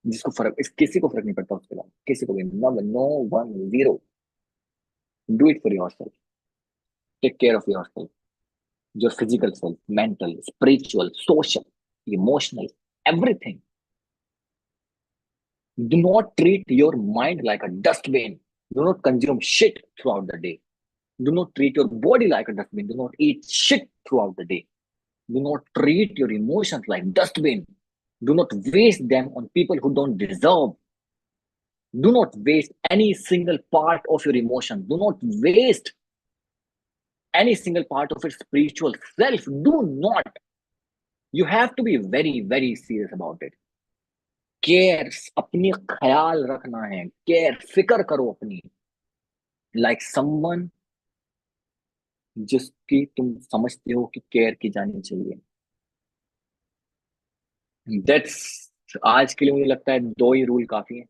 Speaker 2: जिसको फर्क, इस किसी को फर्क नहीं पड़ता उसके अलावा, किसी को भी, no, no one, zero. Do it for your self, take care of your self, your physical self, mental, spiritual, social, emotional, everything. Do not treat your mind like a dustbin. Do not consume shit throughout the day. Do not treat your body like a dustbin. Do not eat shit throughout the day. Do not treat your emotions like dustbin. Do not waste them on people who don't deserve. Do not waste any single part of your emotion. Do not waste any single part of your spiritual self. Do not. You have to be very, very serious about it. Care, अपनी ख्याल रखना है, केयर, फिक्र करो अपनी, लाइक समवन जिसकी तुम समझते हो कि केयर की जानी चाहिए। दैट्स, आज के लिए मुझे लगता है 2 ही रूल काफी है।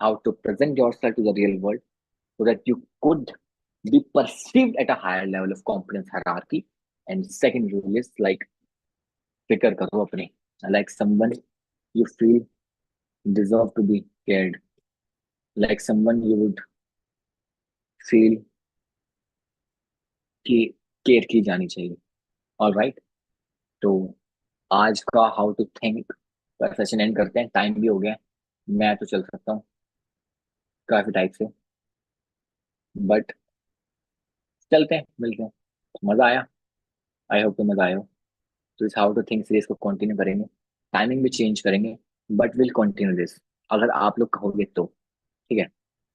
Speaker 2: How to present your self to the real world so that you could be perceived at a higher level of confidence hierarchy. And second rule is like, फिक्र करो अपनी, like someone you feel deserve to be cared, like someone you would feel कि केयर की जानी चाहिए। ऑल राइट, तो आज का हाउ टू थिंक का सेशन एंड करते हैं, टाइम भी हो गया है। मैं तो चल सकता हूँ काफी टाइप से, बट चलते हैं, मिलते हैं। मजा आया? आई होप तो मजा आया हो। तो इस हाउ टू थिंक सीरीज को कंटिन्यू करेंगे, टाइमिंग भी चेंज करेंगे, बट विल कंटिन्यू दिस, अगर आप लोग कहोगे तो। ठीक है,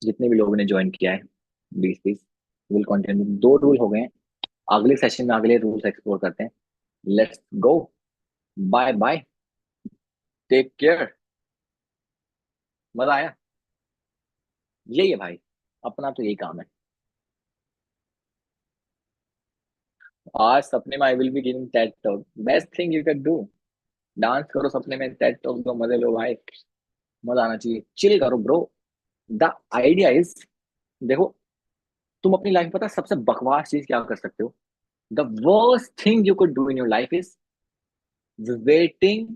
Speaker 2: जितने भी लोगों ने ज्वाइन किया है, 20-20, विल कंटिन्यू। 2 रूल हो गए हैं, अगले सेशन में अगले रूल्स एक्सप्लोर करते हैं। Let's go, bye bye, take care. मजा आया? यही है भाई, अपना तो यही काम है। आज सपने में I will be giving Ted talk, best thing you can do. Dance करो सपने में, टेड टॉक दो, मजे लो भाई, मजा आना चाहिए, चिल करो ब्रो। द आइडिया इज, देखो, तुम अपनी लाइफ में पता है सबसे बकवास चीज क्या कर सकते हो? The worst thing you could do in your life is waiting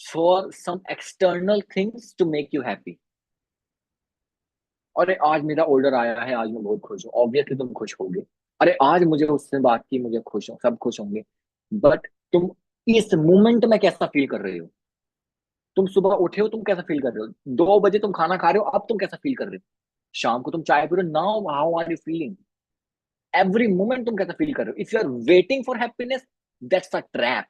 Speaker 2: for some external things to make you happy. अरे आज मेरा ऑर्डर आया है, आज मैं बहुत खुश हूँ, ऑब्वियसली तुम खुश होगे। अरे आज मुझे उससे बात की, मुझे खुश हूँ, सब खुश होंगे। बट तुम इस मोमेंट में कैसा फील कर रहे हो? तुम सुबह उठे हो, तुम कैसा फील कर रहे हो? 2 बजे तुम खाना खा रहे हो, अब तुम कैसा फील कर रहे हो? शाम को तुम चाय पी रहे हो, now how are you feeling? Every moment तुम कैसा फील कर रहे हो? If you are waiting for happiness, that's a trap.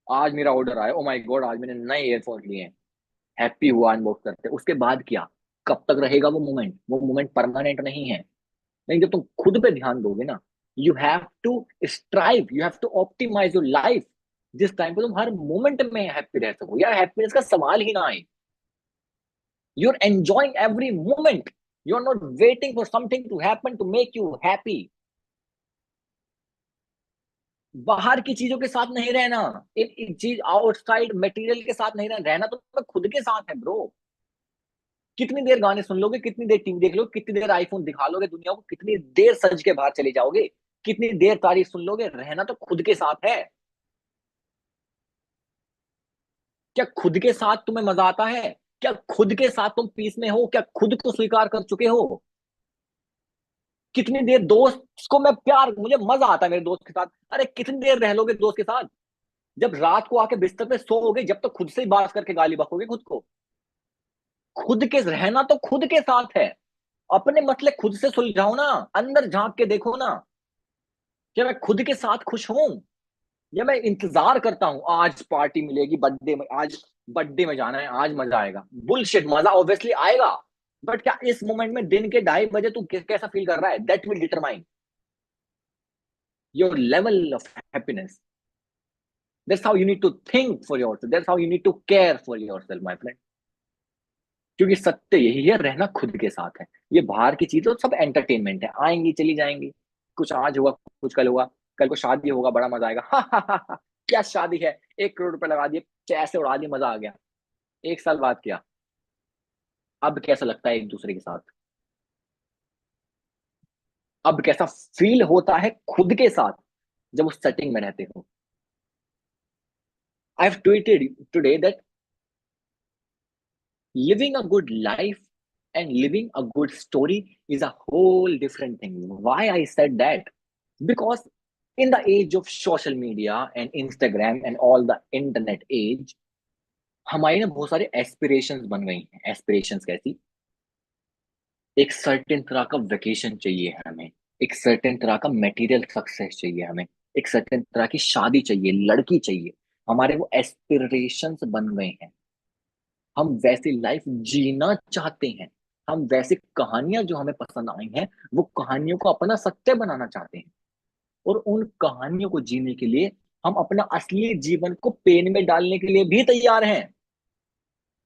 Speaker 2: आज मेरा ऑर्डर आया, ओ माय गॉड, आज मैंने नए एयरफोन लिए हैं, हैप्पी हुआ अनबॉक्स करते, उसके बाद क्या? कब तक रहेगा वो मोमेंट? वो मोमेंट परमानेंट नहीं है। नहीं, जब तुम खुद पे ध्यान दोगे ना, you have to strive, you have to optimize your life, जिस टाइम पे तुम हर मोमेंट में हैप्पी रह सको। यार हैप्पीनेस का सवाल ही ना आए। You are enjoying every moment, you are not waiting for something to happen to make you happy. बाहर की चीजों के साथ नहीं रहना, एक चीज आउटसाइड मटेरियल के साथ नहीं रहना, रहना तो तुम्हें खुद के साथ है ब्रो। कितनी देर गाने सुन लोगे, कितनी देर टीवी देख लोगे, कितनी देर आईफोन दिखा लोगे दुनिया को, कितनी देर सज के बाहर चले जाओगे, कितनी देर तारीफ सुन लोगे? रहना तो खुद के साथ है। क्या खुद के साथ तुम्हें मजा आता है? क्या खुद के साथ तुम पीस में हो? क्या खुद को स्वीकार कर चुके हो? कितनी देर दोस्त को मैं प्यार, मुझे मजा आता है मेरे दोस्त के साथ। अरे कितनी देर रह लोगे दोस्त के साथ? जब रात को आके बिस्तर पे सोओगे, जब तक खुद से ही बात करके गाली बकोगे खुद को। खुद के रहना तो खुद के साथ है। अपने मसले खुद से सुलझाओ ना, अंदर झांक के देखो ना, क्या मैं खुद के साथ खुश हूं, या मैं इंतजार करता हूं आज पार्टी मिलेगी, बर्थडे में, आज बर्थडे में जाना है, आज मजा आएगा? बुलशिट, मजा ऑब्वियसली आएगा, बट क्या इस मोमेंट में दिन के 2:30 बजे तू कैसा फील कर रहा है? That will determine your level of happiness. That's how you need to think for yourself, that's how you need to care for yourself my friend. क्योंकि सत्य यही है, रहना खुद के साथ है। ये बाहर की चीजें तो सब एंटरटेनमेंट है, आएंगी चली जाएंगी। कुछ आज हुआ, कुछ कल हुआ, कल को शादी होगा, बड़ा मजा आएगा, हा हा हा हा। क्या शादी है, 1 करोड़ रुपए लगा दिए, कैसे उड़ा दिए, मजा आ गया। 1 साल बाद क्या? अब कैसा लगता है एक दूसरे के साथ? अब कैसा फील होता है खुद के साथ जब उस सेटिंग में रहते हो? I have tweeted today that living a good life and living a good story is a whole different thing. Why I said that? Because in the age of social media and Instagram and all the internet age, हमारी ना बहुत सारे एस्पिरेशंस बन गई हैं। एस्पिरेशंस कैसी? एक सर्टेन तरह का वेकेशन चाहिए हमें, एक सर्टेन तरह का मटेरियल सक्सेस चाहिए हमें, एक सर्टेन तरह की शादी चाहिए, लड़की चाहिए। हमारे वो एस्पिरेशंस बन गए हैं। हम वैसी लाइफ जीना चाहते हैं। हम वैसी कहानियां जो हमें पसंद आई हैं, वो कहानियों को अपना सत्य बनाना चाहते हैं। और उन कहानियों को जीने के लिए हम अपना असली जीवन को पेन में डालने के लिए भी तैयार हैं।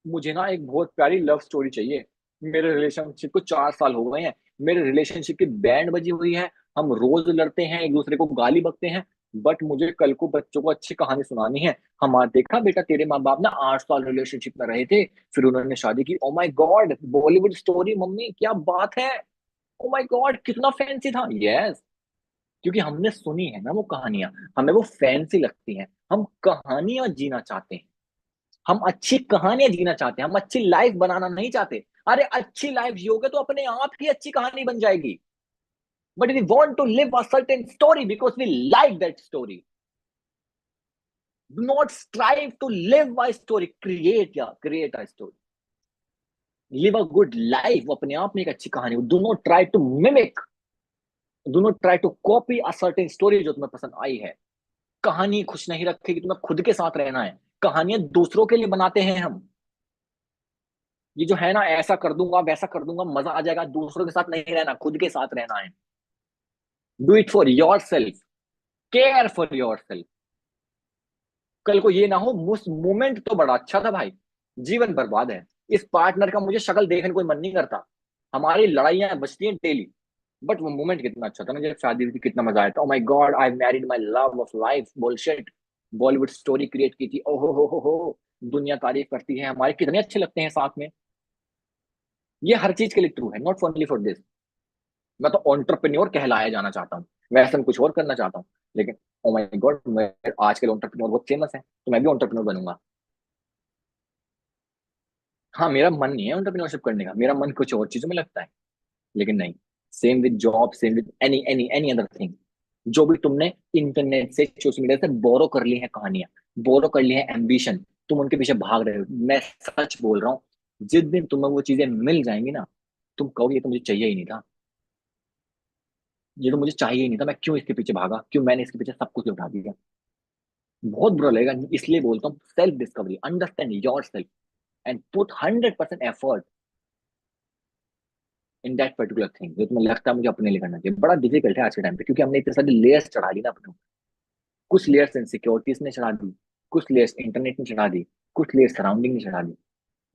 Speaker 2: मुझे ना एक बहुत प्यारी लव स्टोरी चाहिए। मेरे रिलेशनशिप को 4 साल हो गए हैं, मेरे रिलेशनशिप की बैंड बजी हुई है, हम रोज लड़ते हैं, एक दूसरे को गाली बकते हैं, बट मुझे कल को बच्चों को अच्छी कहानी सुनानी है। हमारा देखा बेटा, तेरे माँ बाप ना 8 साल रिलेशनशिप में रहे थे, फिर उन्होंने शादी की। Oh my God, Bollywood story mummy, क्या बात है! ओ माय गॉड, कितना फैंसी था। यस, क्योंकि हमने सुनी है ना वो कहानियां, हमें वो फैंसी लगती हैं। हम कहानियां जीना चाहते हैं, हम अच्छी कहानियां जीना चाहते हैं, हम अच्छी लाइफ बनाना नहीं चाहते। अरे अच्छी लाइफ जियोगे तो अपने आप ही अच्छी कहानी बन जाएगी। But we want to live a certain story because we like that story. Do not strive to live a story, create a story. Live a good life, अपने आप में एक अच्छी कहानी। Do not try to mimic, do not try to copy a certain story जो तुम्हें पसंद आई है। कहानी खुश नहीं रखेगी, तुम्हें खुद के साथ रहना है। कहानियां दूसरों के लिए बनाते हैं हम। ये जो है ना, ऐसा कर दूंगा वैसा कर दूंगा मजा आ जाएगा, दूसरों के साथ नहीं रहना, खुद के साथ रहना है। Do it for your self, care for your self. कल को ये ना हो, उस मोमेंट तो बड़ा अच्छा था भाई, जीवन बर्बाद है, इस पार्टनर का मुझे शक्ल देखने कोई मन नहीं करता, हमारी लड़ाइयां बचती हैं डेली, बट वो मोमेंट कितना अच्छा था ना जब शादी हुई थी, कितना मजा आया था। Oh my God, I married my love of life. Bullshit, Bollywood story create की थी, ओहो हो, दुनिया तारीफ करती है हमारे, कितने अच्छे लगते हैं साथ में। ये हर चीज के लिए ट्रू है, नॉट ओनली फॉर दिस। मैं तो एंटरप्रेन्योर कहलाया जाना चाहता हूँ। मैं असल में कुछ और करना चाहता हूँ, लेकिन ओ माय गॉड, मैं आजकल एंटरप्रेन्योर बहुत फेमस है तो मैं भी एंटरप्रेन्योर बनूंगा। हाँ, मेरा मन नहीं है एंटरप्रेन्योरशिप करने का, मेरा मन कुछ और चीजों में लगता है। लेकिन नहीं, same with job, same with any any any other thing. जो भी तुमने इंटरनेट से, सोशल मीडिया से बोरो कर ली है कहानियां, बोरो कर ली है एम्बिशन, तुम उनके पीछे भाग रहे हो। मैं सच बोल रहा हूँ, जिस दिन तुम्हें वो चीजें मिल जाएंगी ना, तुम कहोगे ये तो मुझे चाहिए ही नहीं था, ये तो मुझे चाहिए ही नहीं था, मैं क्यों इसके पीछे भागा, क्यों मैंने इसके पीछे सब कुछ उठा दिया। बहुत बुरा लगेगा। इसलिए बोलता हूँ, self discovery, understand your self and put 100% effort in that particular thing जो तुम्हें लगता है मुझे अपने लिए करना चाहिए। बड़ा डिफिकल्ट है आज के टाइम पे, क्योंकि हमने इतने सारे लेयर्स चढ़ा ली ना अपने ऊपर। कुछ लेयर्स इनसिक्योरिटीज ने चढ़ा दी, कुछ लेयर्स इंटरनेट ने चढ़ा दी, कुछ लेयर्स सराउंडिंग ने चढ़ा दी।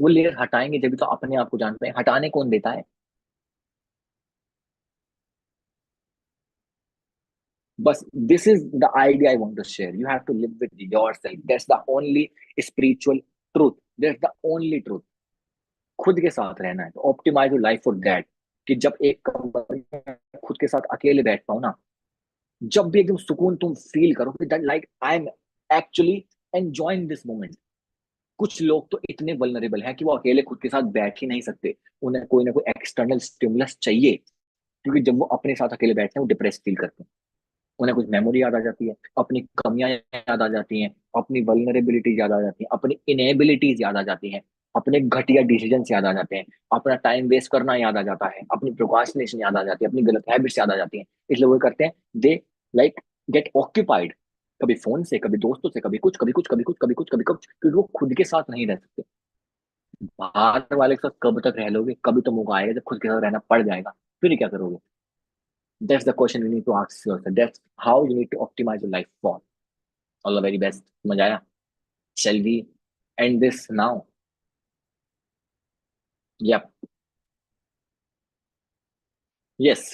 Speaker 2: वो लेयर हटाएंगे जब तो अपने आप को जान पाए। हटाने कौन देता है? बस this is the idea I want to share. You have to live with yourself, that's the only spiritual truth, that's the only truth. खुद के साथ रहना है तो optimize your life for that. कि जब एक कमरे में खुद के साथ अकेले बैठ पाओ ना, जब भी एकदम सुकून तुम फील करो कि that like I am actually enjoying this moment. कुछ लोग तो इतने वल्नरेबल हैं कि वो अकेले खुद के साथ बैठ ही नहीं सकते, उन्हें कोई ना कोई एक्सटर्नल स्टिमुलस चाहिए। क्योंकि जब वो अपने साथ अकेले बैठते हैं वो डिप्रेस फील करते हैं। उन्हें कुछ मेमोरी याद आ जाती है, अपनी कमियां याद आ जाती हैं, अपनी वल्नरेबिलिटी याद आ जाती है, अपनी इनेबिलिटीज याद आ जाती हैं, अपने घटिया डिसीजन याद आ जाते हैं, अपना टाइम वेस्ट करना याद आ जाता है, अपनी प्रोक्रास्टिनेशन याद आ जाती है, अपनी गलत हैबिट्स याद आ जाती हैं। इसलिए वो करते हैं, दे लाइक गेट ऑक्यूपाइड, कभी फोन से, कभी दोस्तों से, कभी कुछ, कभी कुछ, कभी कुछ, कभी कुछ, कभी कुछ, क्योंकि वो खुद के साथ नहीं रह सकते। बाहर वाले के साथ कब तक रह लोगे? कभी तो मौका आएगा जब खुद के साथ रहना पड़ जाएगा, फिर क्या करोगे? That's the question you need to ask yourself. That's how you need to optimize your life for. All the very best. मजा आया? Shall we end this now? Yep. Yes.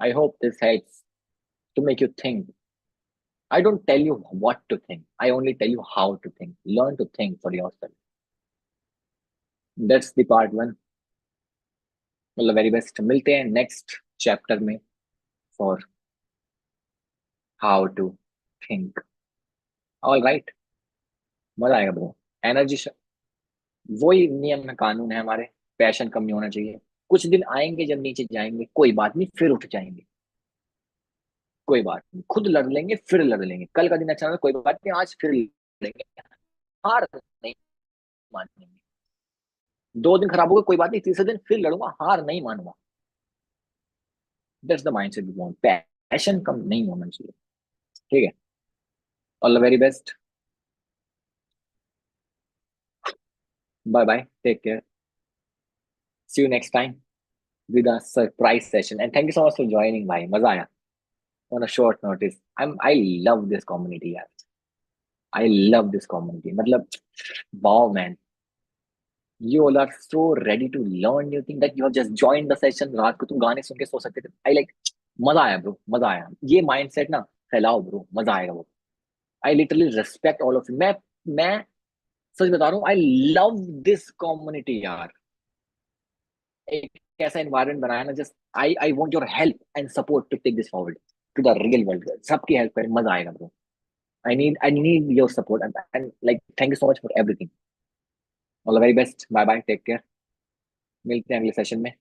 Speaker 2: I hope this helps to make you think. I don't tell you what to think. I only tell you how to think. Learn to think for yourself. That's the part one. All the very best. मिलते हैं next chapter में for how to think. All right. मजा आएगा ब्रो। एनर्जी, वही नियम है, कानून है हमारे। पैशन कम नहीं होना चाहिए। कुछ दिन आएंगे जब नीचे जाएंगे, कोई बात नहीं, फिर उठ जाएंगे। कोई बात नहीं, खुद लड़ लेंगे, फिर लड़ लेंगे। कल का दिन अच्छा होगा, कोई बात नहीं, आज फिर लड़ेंगे। हार नहीं मानेंगे। 2 दिन खराब होगा, कोई बात नहीं, तीसरे दिन फिर लड़ूंगा, हार नहीं मानूंगा। That's the mindset we want. Passion कम नहीं होना चाहिए। ठीक है। All the very best. Bye bye, take care, see you next time with a surprise session and thank you so much for joining भाई, मजा आया। On a short notice, I love this community यार। I love this community। मतलब wow man, you all are so ready to learn new thing that you have just joined the session। रात को तुम गाने सुन के सो सकते थे। I like, मजा आया ब्रो, मजा आया। ये माइंडसेट ना फैलाओ ब्रो, मजा आएगा वो। I literally respect all of you। मैं सच बता रहा हूँ, I love this community यार। एक ऐसा एनवायरनमेंट बनाया ना, just I want your help and support to take this forward to the real world. सबकी हेल्प करें, मजा आएगा bro. I need your support and like thank you so much for everything। All the very best, bye bye, take care. मिलते हैं अगले सेशन में।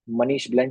Speaker 2: मनीष ब्लंट।